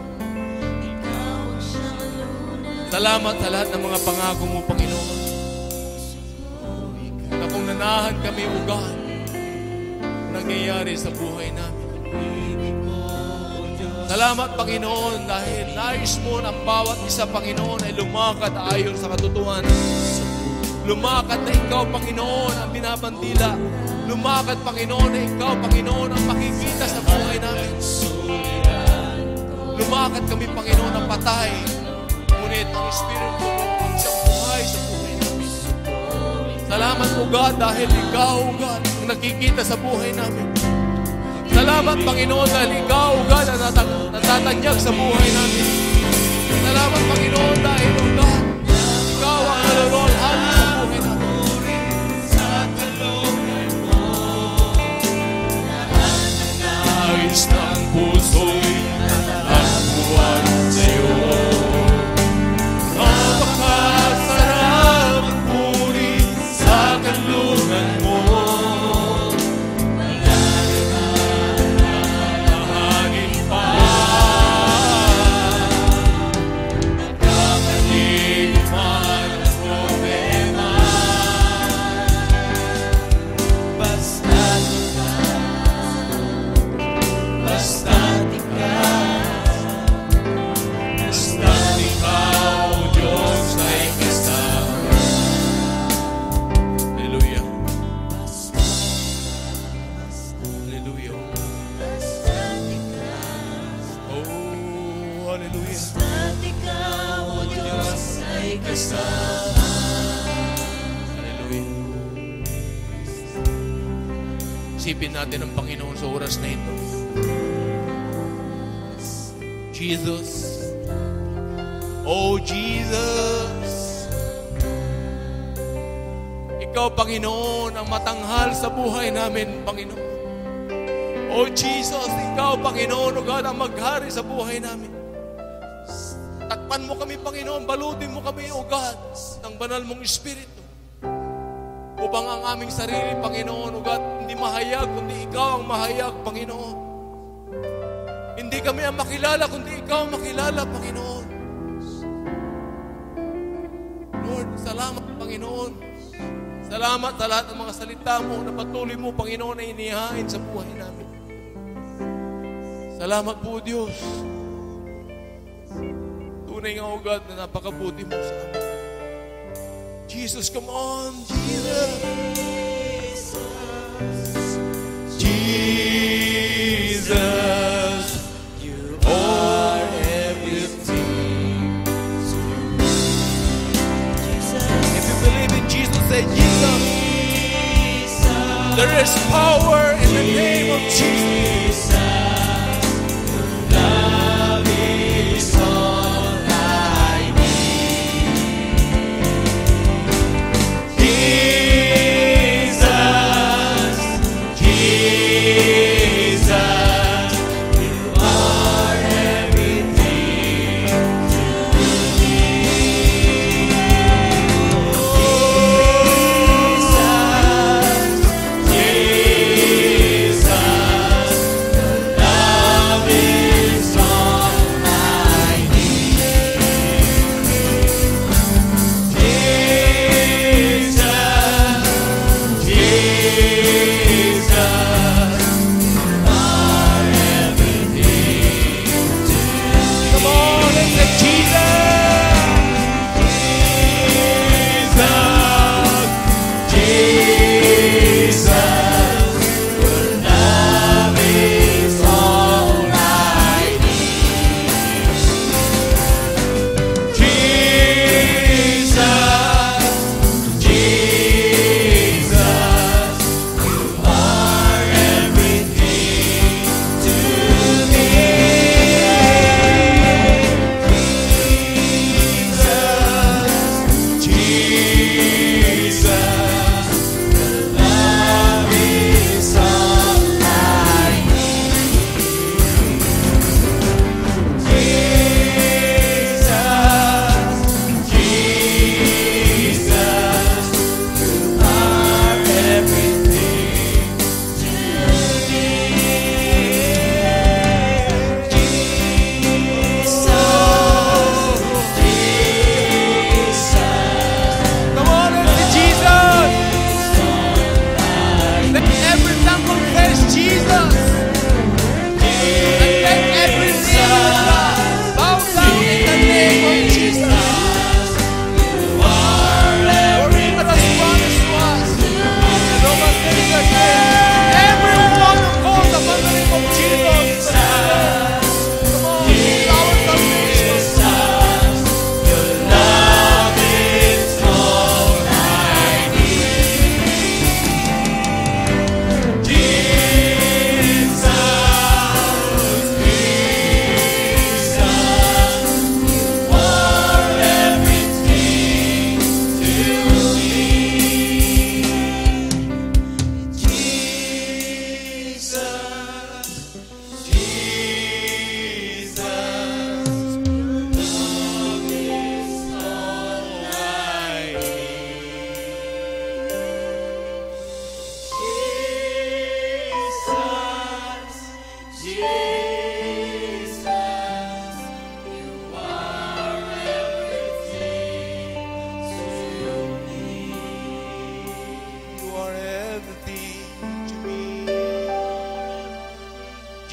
Salamat sa lahat ng mga pangako mo, Panginoon. Na kung nanahan kami, O God, nangyayari sa buhay namin. Salamat, Panginoon, dahil nais mo ng bawat isa, Panginoon, ay lumakad ayon sa katotohanan. Lumakad na ikaw, Panginoon, ang binabandila. Lumakad, Panginoon, na ikaw, Panginoon, ang makikita sa buhay namin. Lumakad kami, Panginoon, ang patay. Ngunit ang Espiritu mo ang siyang buhay sa buhay namin. Salamat, O God, dahil ikaw, O God, ang nakikita sa buhay namin. Salamat, Panginoon, dahil ikaw, O God, ang natatanyag sa buhay namin. Salamat, Panginoon, dahil, O God, ikaw ang nalulolhan sa buhay namin. Nais ng puso'y nagbuwan sa'yo. Napakasarap ang puri sa kanlungan mo. Mahangin pa magkakalig man ang problema. Basta't ikaw, Diyos, ay kasama. Hallelujah. Hallelujah. Oh, hallelujah. Ikaw, O Diyos, ay kasama. Hallelujah. Isipin natin ang Panginoon sa oras na ito. Jesus. Oh, Jesus. Ikaw, Panginoon, ang matanghal sa buhay namin, Panginoon. Oh, Jesus, ikaw, Panginoon, O God, ang maghari sa buhay namin. Takpan mo kami, Panginoon, balutin mo kami, O God, ng banal mong Espiritu. Upang ang aming sarili, Panginoon, O God, hindi mahayag, kundi ikaw ang mahayag, Panginoon. Hindi kami ang makilala, kundi ikaw ang makilala, Panginoon. Lord, salamat, Panginoon. Salamat sa lahat ng mga salita mo na patuloy mo, Panginoon, na inihain sa buhay namin. Salamat po, Diyos. Tunay nga, O God, na napakabuti mo sa amin. Jesus, come on, Jesus. Jesus. Are everything to me. If you believe in Jesus, say Jesus. There is power in the name of Jesus. Love is all I need. Jesus, Jesus.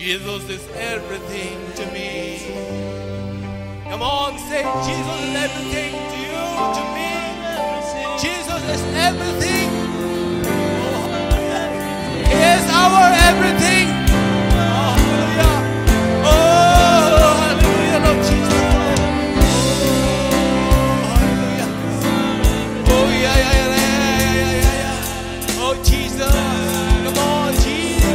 Jesus is everything to me. Come on, say Jesus is everything to you, to me. Jesus is everything. He is our everything. Hallelujah. Oh, hallelujah, Lord Jesus. Hallelujah. Oh, yeah. Oh, Jesus. Come on, Jesus.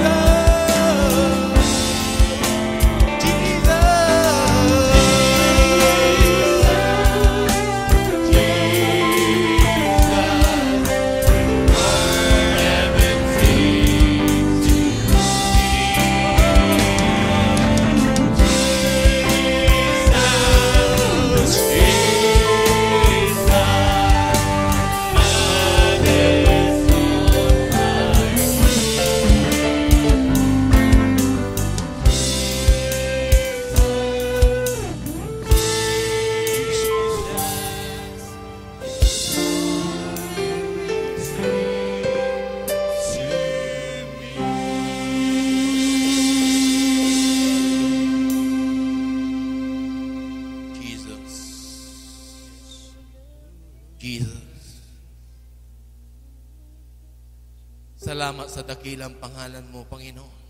Salamat sa dakilang pangalan mo, Panginoon.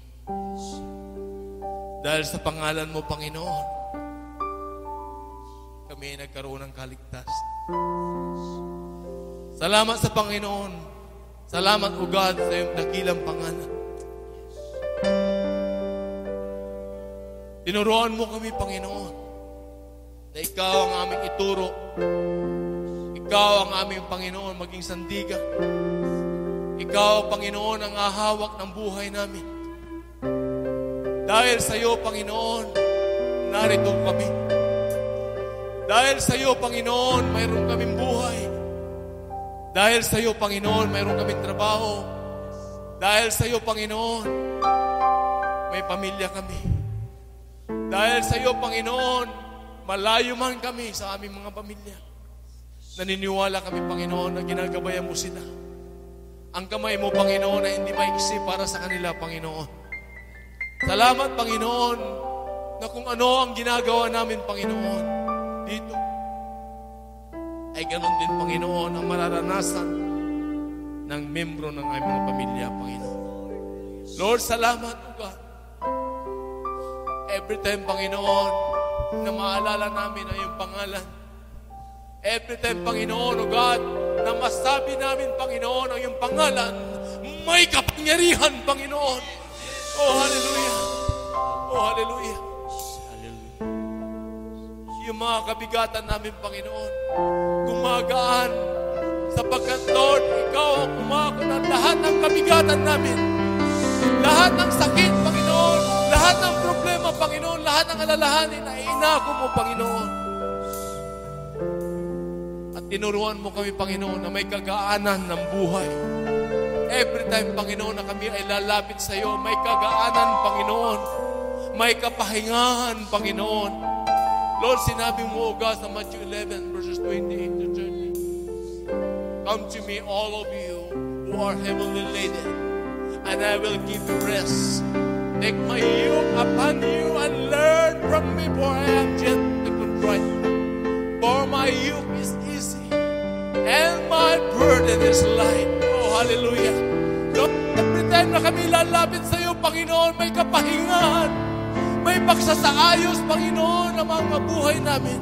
Dahil sa pangalan mo, Panginoon, kami ay nagkaroon ng kaligtasan. Salamat sa Panginoon. Salamat, O God, sa iyong dakilang pangalan. Tinuruan mo kami, Panginoon, na ikaw ang aming ituro. Ikaw ang aming Panginoon, maging sandigan. Ikaw, Panginoon, ang ahawak ng buhay namin. Dahil sa iyo, Panginoon, narito kami. Dahil sa iyo, Panginoon, mayroon kaming buhay. Dahil sa iyo, Panginoon, mayroon kaming trabaho. Dahil sa iyo, Panginoon, may pamilya kami. Dahil sa iyo, Panginoon, malayo man kami sa aming mga pamilya. Naniniwala kami, Panginoon, na ginagabayan mo sila. Ang kamay mo, Panginoon, na hindi maiksi para sa kanila, Panginoon. Salamat, Panginoon, na kung ano ang ginagawa namin, Panginoon, dito, ay ganon din, Panginoon, ang mararanasan ng membro ng aming mga pamilya, Panginoon. Lord, salamat, O God. Every time, Panginoon, na maalala namin ang iyong pangalan, every time, Panginoon, O God, na masabi namin, Panginoon, ang iyong pangalan, may kapangyarihan, Panginoon. Oh, hallelujah. Oh, hallelujah. Yung mga kabigatan namin, Panginoon, gumagaan, sapagkat, Lord, ikaw ang umakot ng lahat ng kabigatan namin. Lahat ng sakit, Panginoon, lahat ng problema, Panginoon, lahat ng alalahanin na inako mo, Panginoon. Tinuruan mo kami, Panginoon, na may kagaanan ng buhay. Every time, Panginoon, na kami ay lalapit sa iyo, may kagaanan, Panginoon. May kapahingahan, Panginoon. Lord, sinabi mo, O God, sa Matthew 11, verses 28 to 30. Come to me, all of you who are heavily laden, and I will give you rest. Take my yoke upon you and learn from me, for I am gentle and contrite. For my yoke is easy, and my burden is light. Oh, hallelujah. Lord, every time na kami lalapit sa iyo, Panginoon, may kapahingahan, may pagsasaayos, Panginoon, ng mga buhay namin.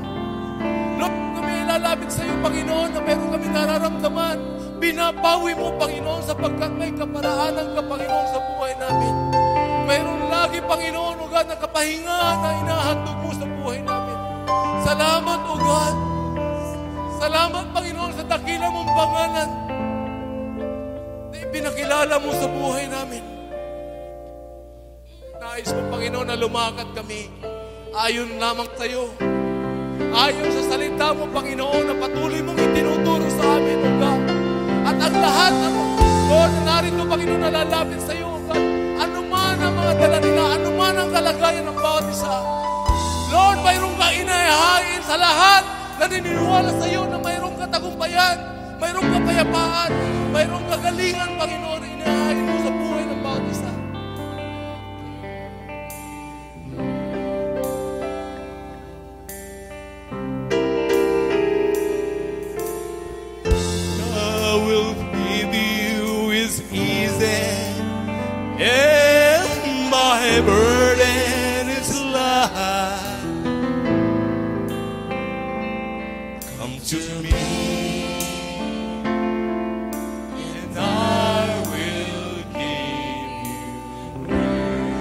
Lord, kami lalapit sa iyo, Panginoon, na meron kami nararamdaman, binabawi mo, Panginoon, sapagkat may kaparaanan ka, Panginoon, sa buhay namin. Mayroon lagi, Panginoon, O God, na kapahingahan na inahandog mo sa buhay namin. Salamat, O God. Salamat, Panginoon, sa dakilang mong pangalan na ipinakilala mo sa buhay namin. Nais ko, Panginoon, na lumakad kami ayon lamang sa iyo. Ayon sa salita mo, Panginoon, na patuloy mong itinuturo sa amin, O God. At ang lahat ng Lord, na narito, Panginoon, na lalapit sa iyo, O God. Ano man ang mga dala nila, ano man ang kalagayan ng bawat isa. Lord, mayroong ka inahain sa lahat na naniniwala sa iyo na mayroong katagumpayan, mayroong kapayapaan, mayroong kagalingan, Panginoon, na inahain mo sa buhay ng bawat isa. come to me, and I will give you praise.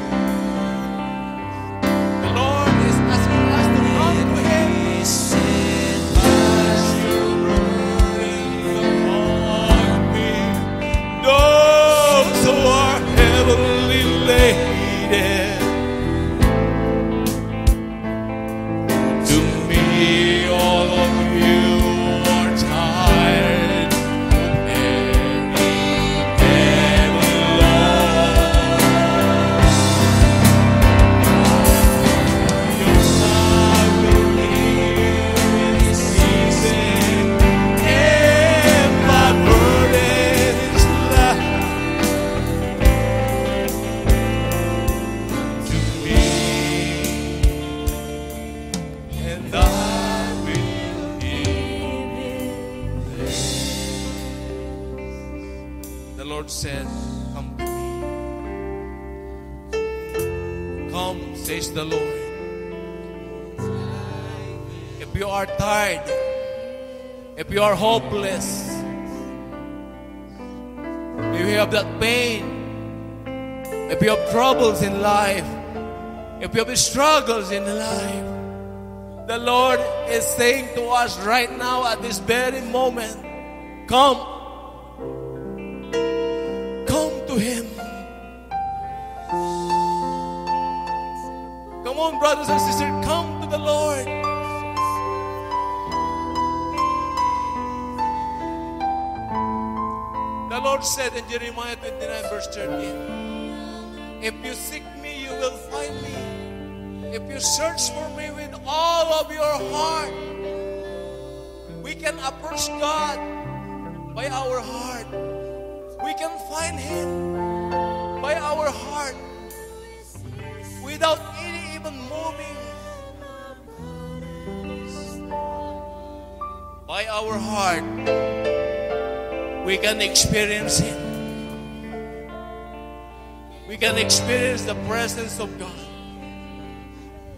The Lord is asking us to come to Him. Those who are heavily laden, to me, all of you are tired, carrying heavy load. I will heal this season, and my burden is light. To me, and I will give you. The Lord said, come to me. Come, says the Lord. If you are tired, if you are hopeless, if you have that pain, if you have troubles in life, if you have struggles in life, the Lord is saying to us right now at this very moment, come. Come to Him. Come on, brothers and sisters, come to the Lord. The Lord said in Jeremiah 29 verse 13, if you seek me, you will find me. If you search for me with all of your heart, we can approach God by our heart. We can find Him by our heart without any even moving. By our heart, we can experience Him. We can experience the presence of God.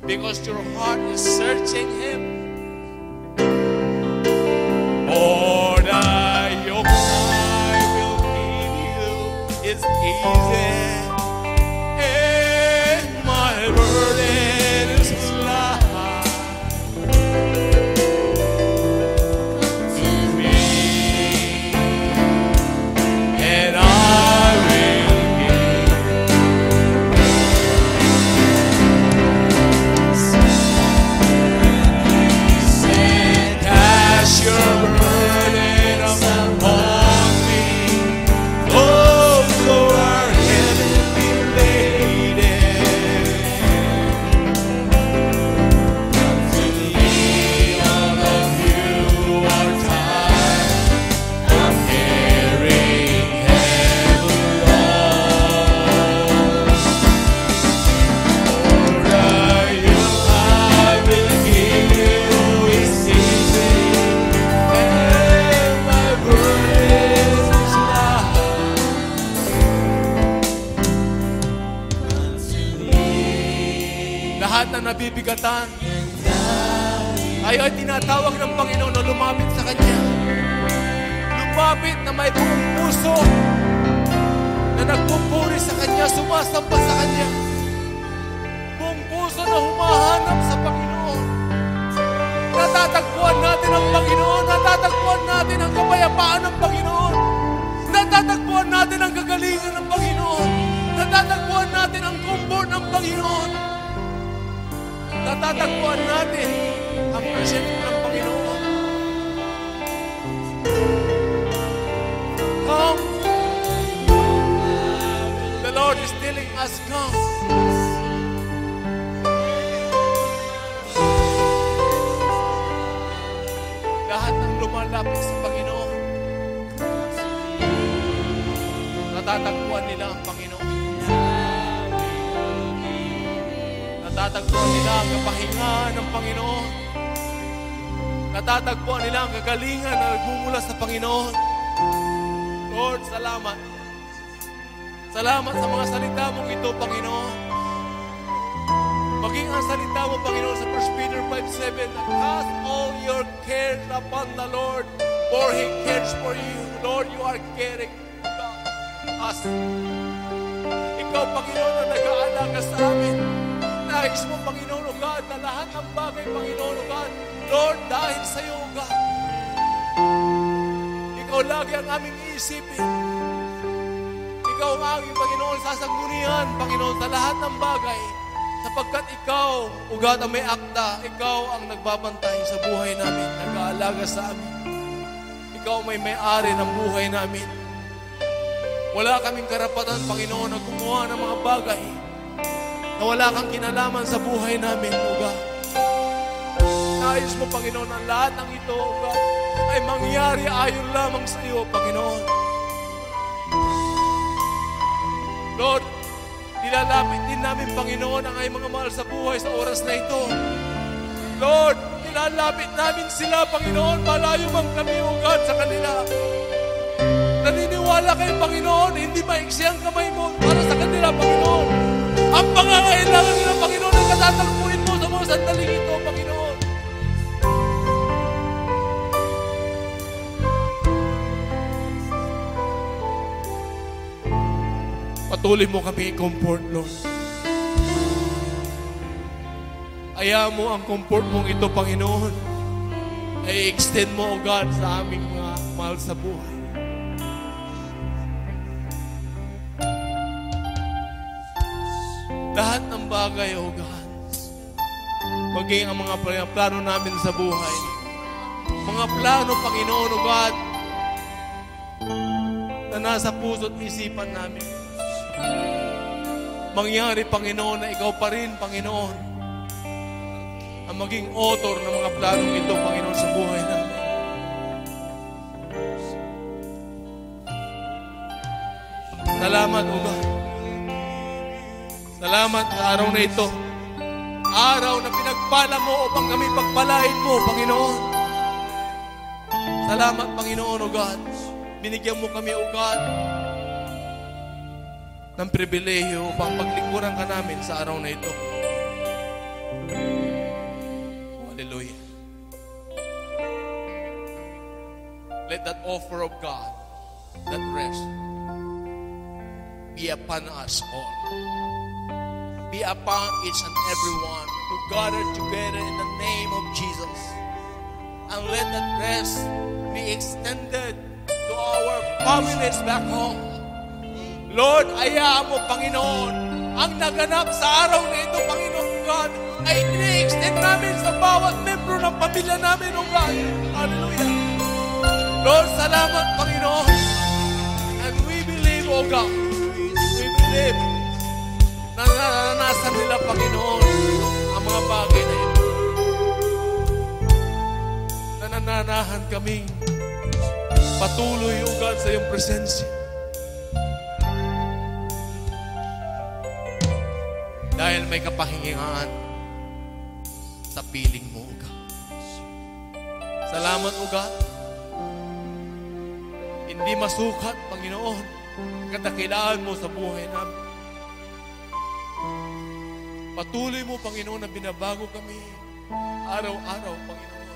Because your heart is searching Him. For the yoke I will give you is easy, and my burden is light. To me, and I will cast your burden upon me. Those who are heavily laden, come to me. All of you are tired, I'm carrying heavy load. For the yoke I will give you is easy, and my burden is light. Lahat na nabibigatan ay tinatawag ng Panginoon na lumapit sa Kanya. Lumapit na may buong puso na nagpupuri sa Kanya, sumasamba sa Kanya. Buong puso na humahanap sa Panginoon. Natatagpuan natin ang Panginoon. Natatagpuan natin ang kapayapaan ng Panginoon. Natatagpuan natin ang kagalingan ng Panginoon. Natatagpuan natin ang comfort ng Panginoon. Natatagpuan natin ang presensya ng Panginoon. Come. The Lord is telling us, come. Lahat ng lumalapit sa Panginoon, natatagpuan nila ang Panginoon. Natatagpuan nila ang kapahingahan ng Panginoon. Natatagpuan nila ang kagalingan na nagmumula sa Panginoon. Lord, salamat. Salamat sa mga salita mong ito, Panginoon. Maging ang salita mo, Panginoon, sa 1 Peter 5:7, cast all your cares upon the Lord, for He cares for you. Lord, you are caring us. Ikaw, Panginoon, na nag-aalaga sa amin. Nais mo, Panginoon, O God, na lahat ng bagay, Panginoon, O God, Lord, dahil sa iyo, O God, Ikaw lagi ang aming iisipin. Ikaw ang aming, Panginoon, sasanggunian, Panginoon, sa lahat ng bagay. Sapagkat Ikaw, O God, ang may akda, Ikaw ang nagbabantay sa buhay namin, nag-aalaga sa amin. Ikaw may may-ari ng buhay namin. Wala kaming karapatan, Panginoon, na gumawa ng mga bagay na wala kang kinalaman sa buhay namin, O God. Nais mo, Panginoon, ang lahat ng ito, O God, ay mangyari ayon lamang sa iyo, Panginoon. Lord, nilalapit din namin, Panginoon, ang ay mga mahal sa buhay sa oras na ito. Lord, nilalapit namin sila, Panginoon, malayo man kami, O God, sa kanila. Naniniwala kayo, Panginoon, hindi maiksi ang kamay mo para sa kanila, Panginoon. Ang pangangailangan nila, Panginoon, ay katatagpuin mo sa mga sandaling ito, Panginoon. Patuloy mo kami i-comfort, Lord. Ayaw mo ang comfort mong ito, Panginoon, ay extend mo, O God, sa aming mga mahal sa buhay. Lahat ng bagay, O God, maging ang mga plano namin sa buhay, mga plano, Panginoon, O God, na nasa puso't isipan namin, mangyari, Panginoon, na Ikaw pa rin, Panginoon, ang maging author ng mga planong ito, Panginoon, sa buhay namin. Salamat, O God. Salamat sa araw na ito. Araw na pinagpala mo upang kami pagpalain mo, Panginoon. Salamat, Panginoon, O God. Binigyan mo kami, O God, ng pribilehiyo upang paglingkuran ka namin sa araw na ito. Hallelujah. Let that offer of God, that rest, be upon us all. Be upon each and every one who gathered together in the name of Jesus. And let that rest be extended to our families back home. Lord, hayaan mo, Panginoon, ang naganap sa araw na ito, Panginoon God, ay ini-extend namin sa bawat membro ng pamilya namin, O God. Hallelujah. Lord, salamat, Panginoon. And we believe, O God, we believe na naranasan nila, Panginoon, ang mga bagay na ito. Nananahan kaming patuloy, O God, sa iyong presensya. Dahil may kapahingaan sa piling mo, O God. Salamat, O God. Hindi masukat, Panginoon, kadakilaan mo sa buhay namin. Patuloy mo, Panginoon, na binabago kami araw-araw, Panginoon.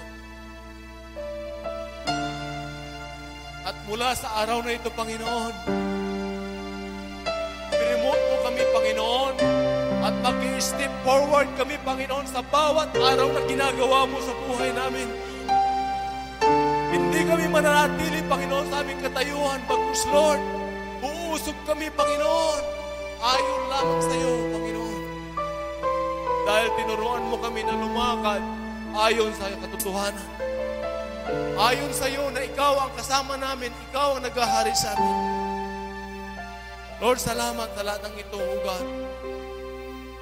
At mula sa araw na ito, Panginoon, i-remote mo kami, Panginoon, at mag-i-step forward kami, Panginoon, sa bawat araw na ginagawa mo sa buhay namin. Hindi kami mananatili, Panginoon, sa aming katayuan. Bagus, Lord, uusog kami, Panginoon, ayon lamang sa iyo, Panginoon. Dahil tinuruan mo kami na lumakad ayon sa katotohanan. Ayon sa iyo na ikaw ang kasama namin, ikaw ang naghahari sa amin. Lord, salamat sa lahat ng ito, O God.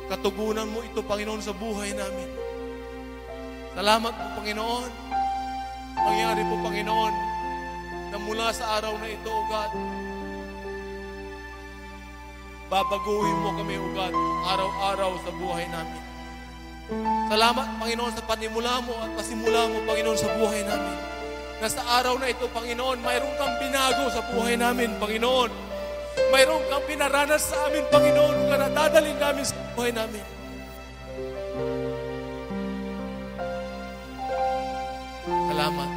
Katugunan mo ito, Panginoon, sa buhay namin. Salamat po, Panginoon. Mangyari po, Panginoon, na mula sa araw na ito, O God, babaguhin mo kami, O God, araw-araw sa buhay namin. Salamat, Panginoon, sa panimula mo at pasimula mo, Panginoon, sa buhay namin. Na sa araw na ito, Panginoon, mayroon kang binago sa buhay namin, Panginoon. Mayroon kang pinaranas sa amin, Panginoon, ka na dadaling namin sa buhay namin. magpasalamat.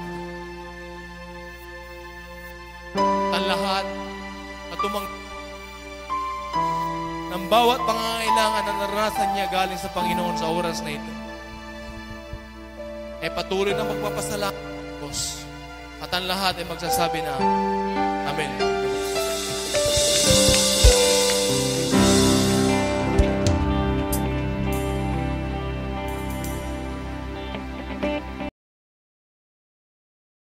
Ang lahat at ng bawat pangangailangan na naranasan niya galing sa Panginoon sa oras na ito, ay patuloy na magpapasalamat, Diyos. At ang lahat ay magsasabi na, Amen.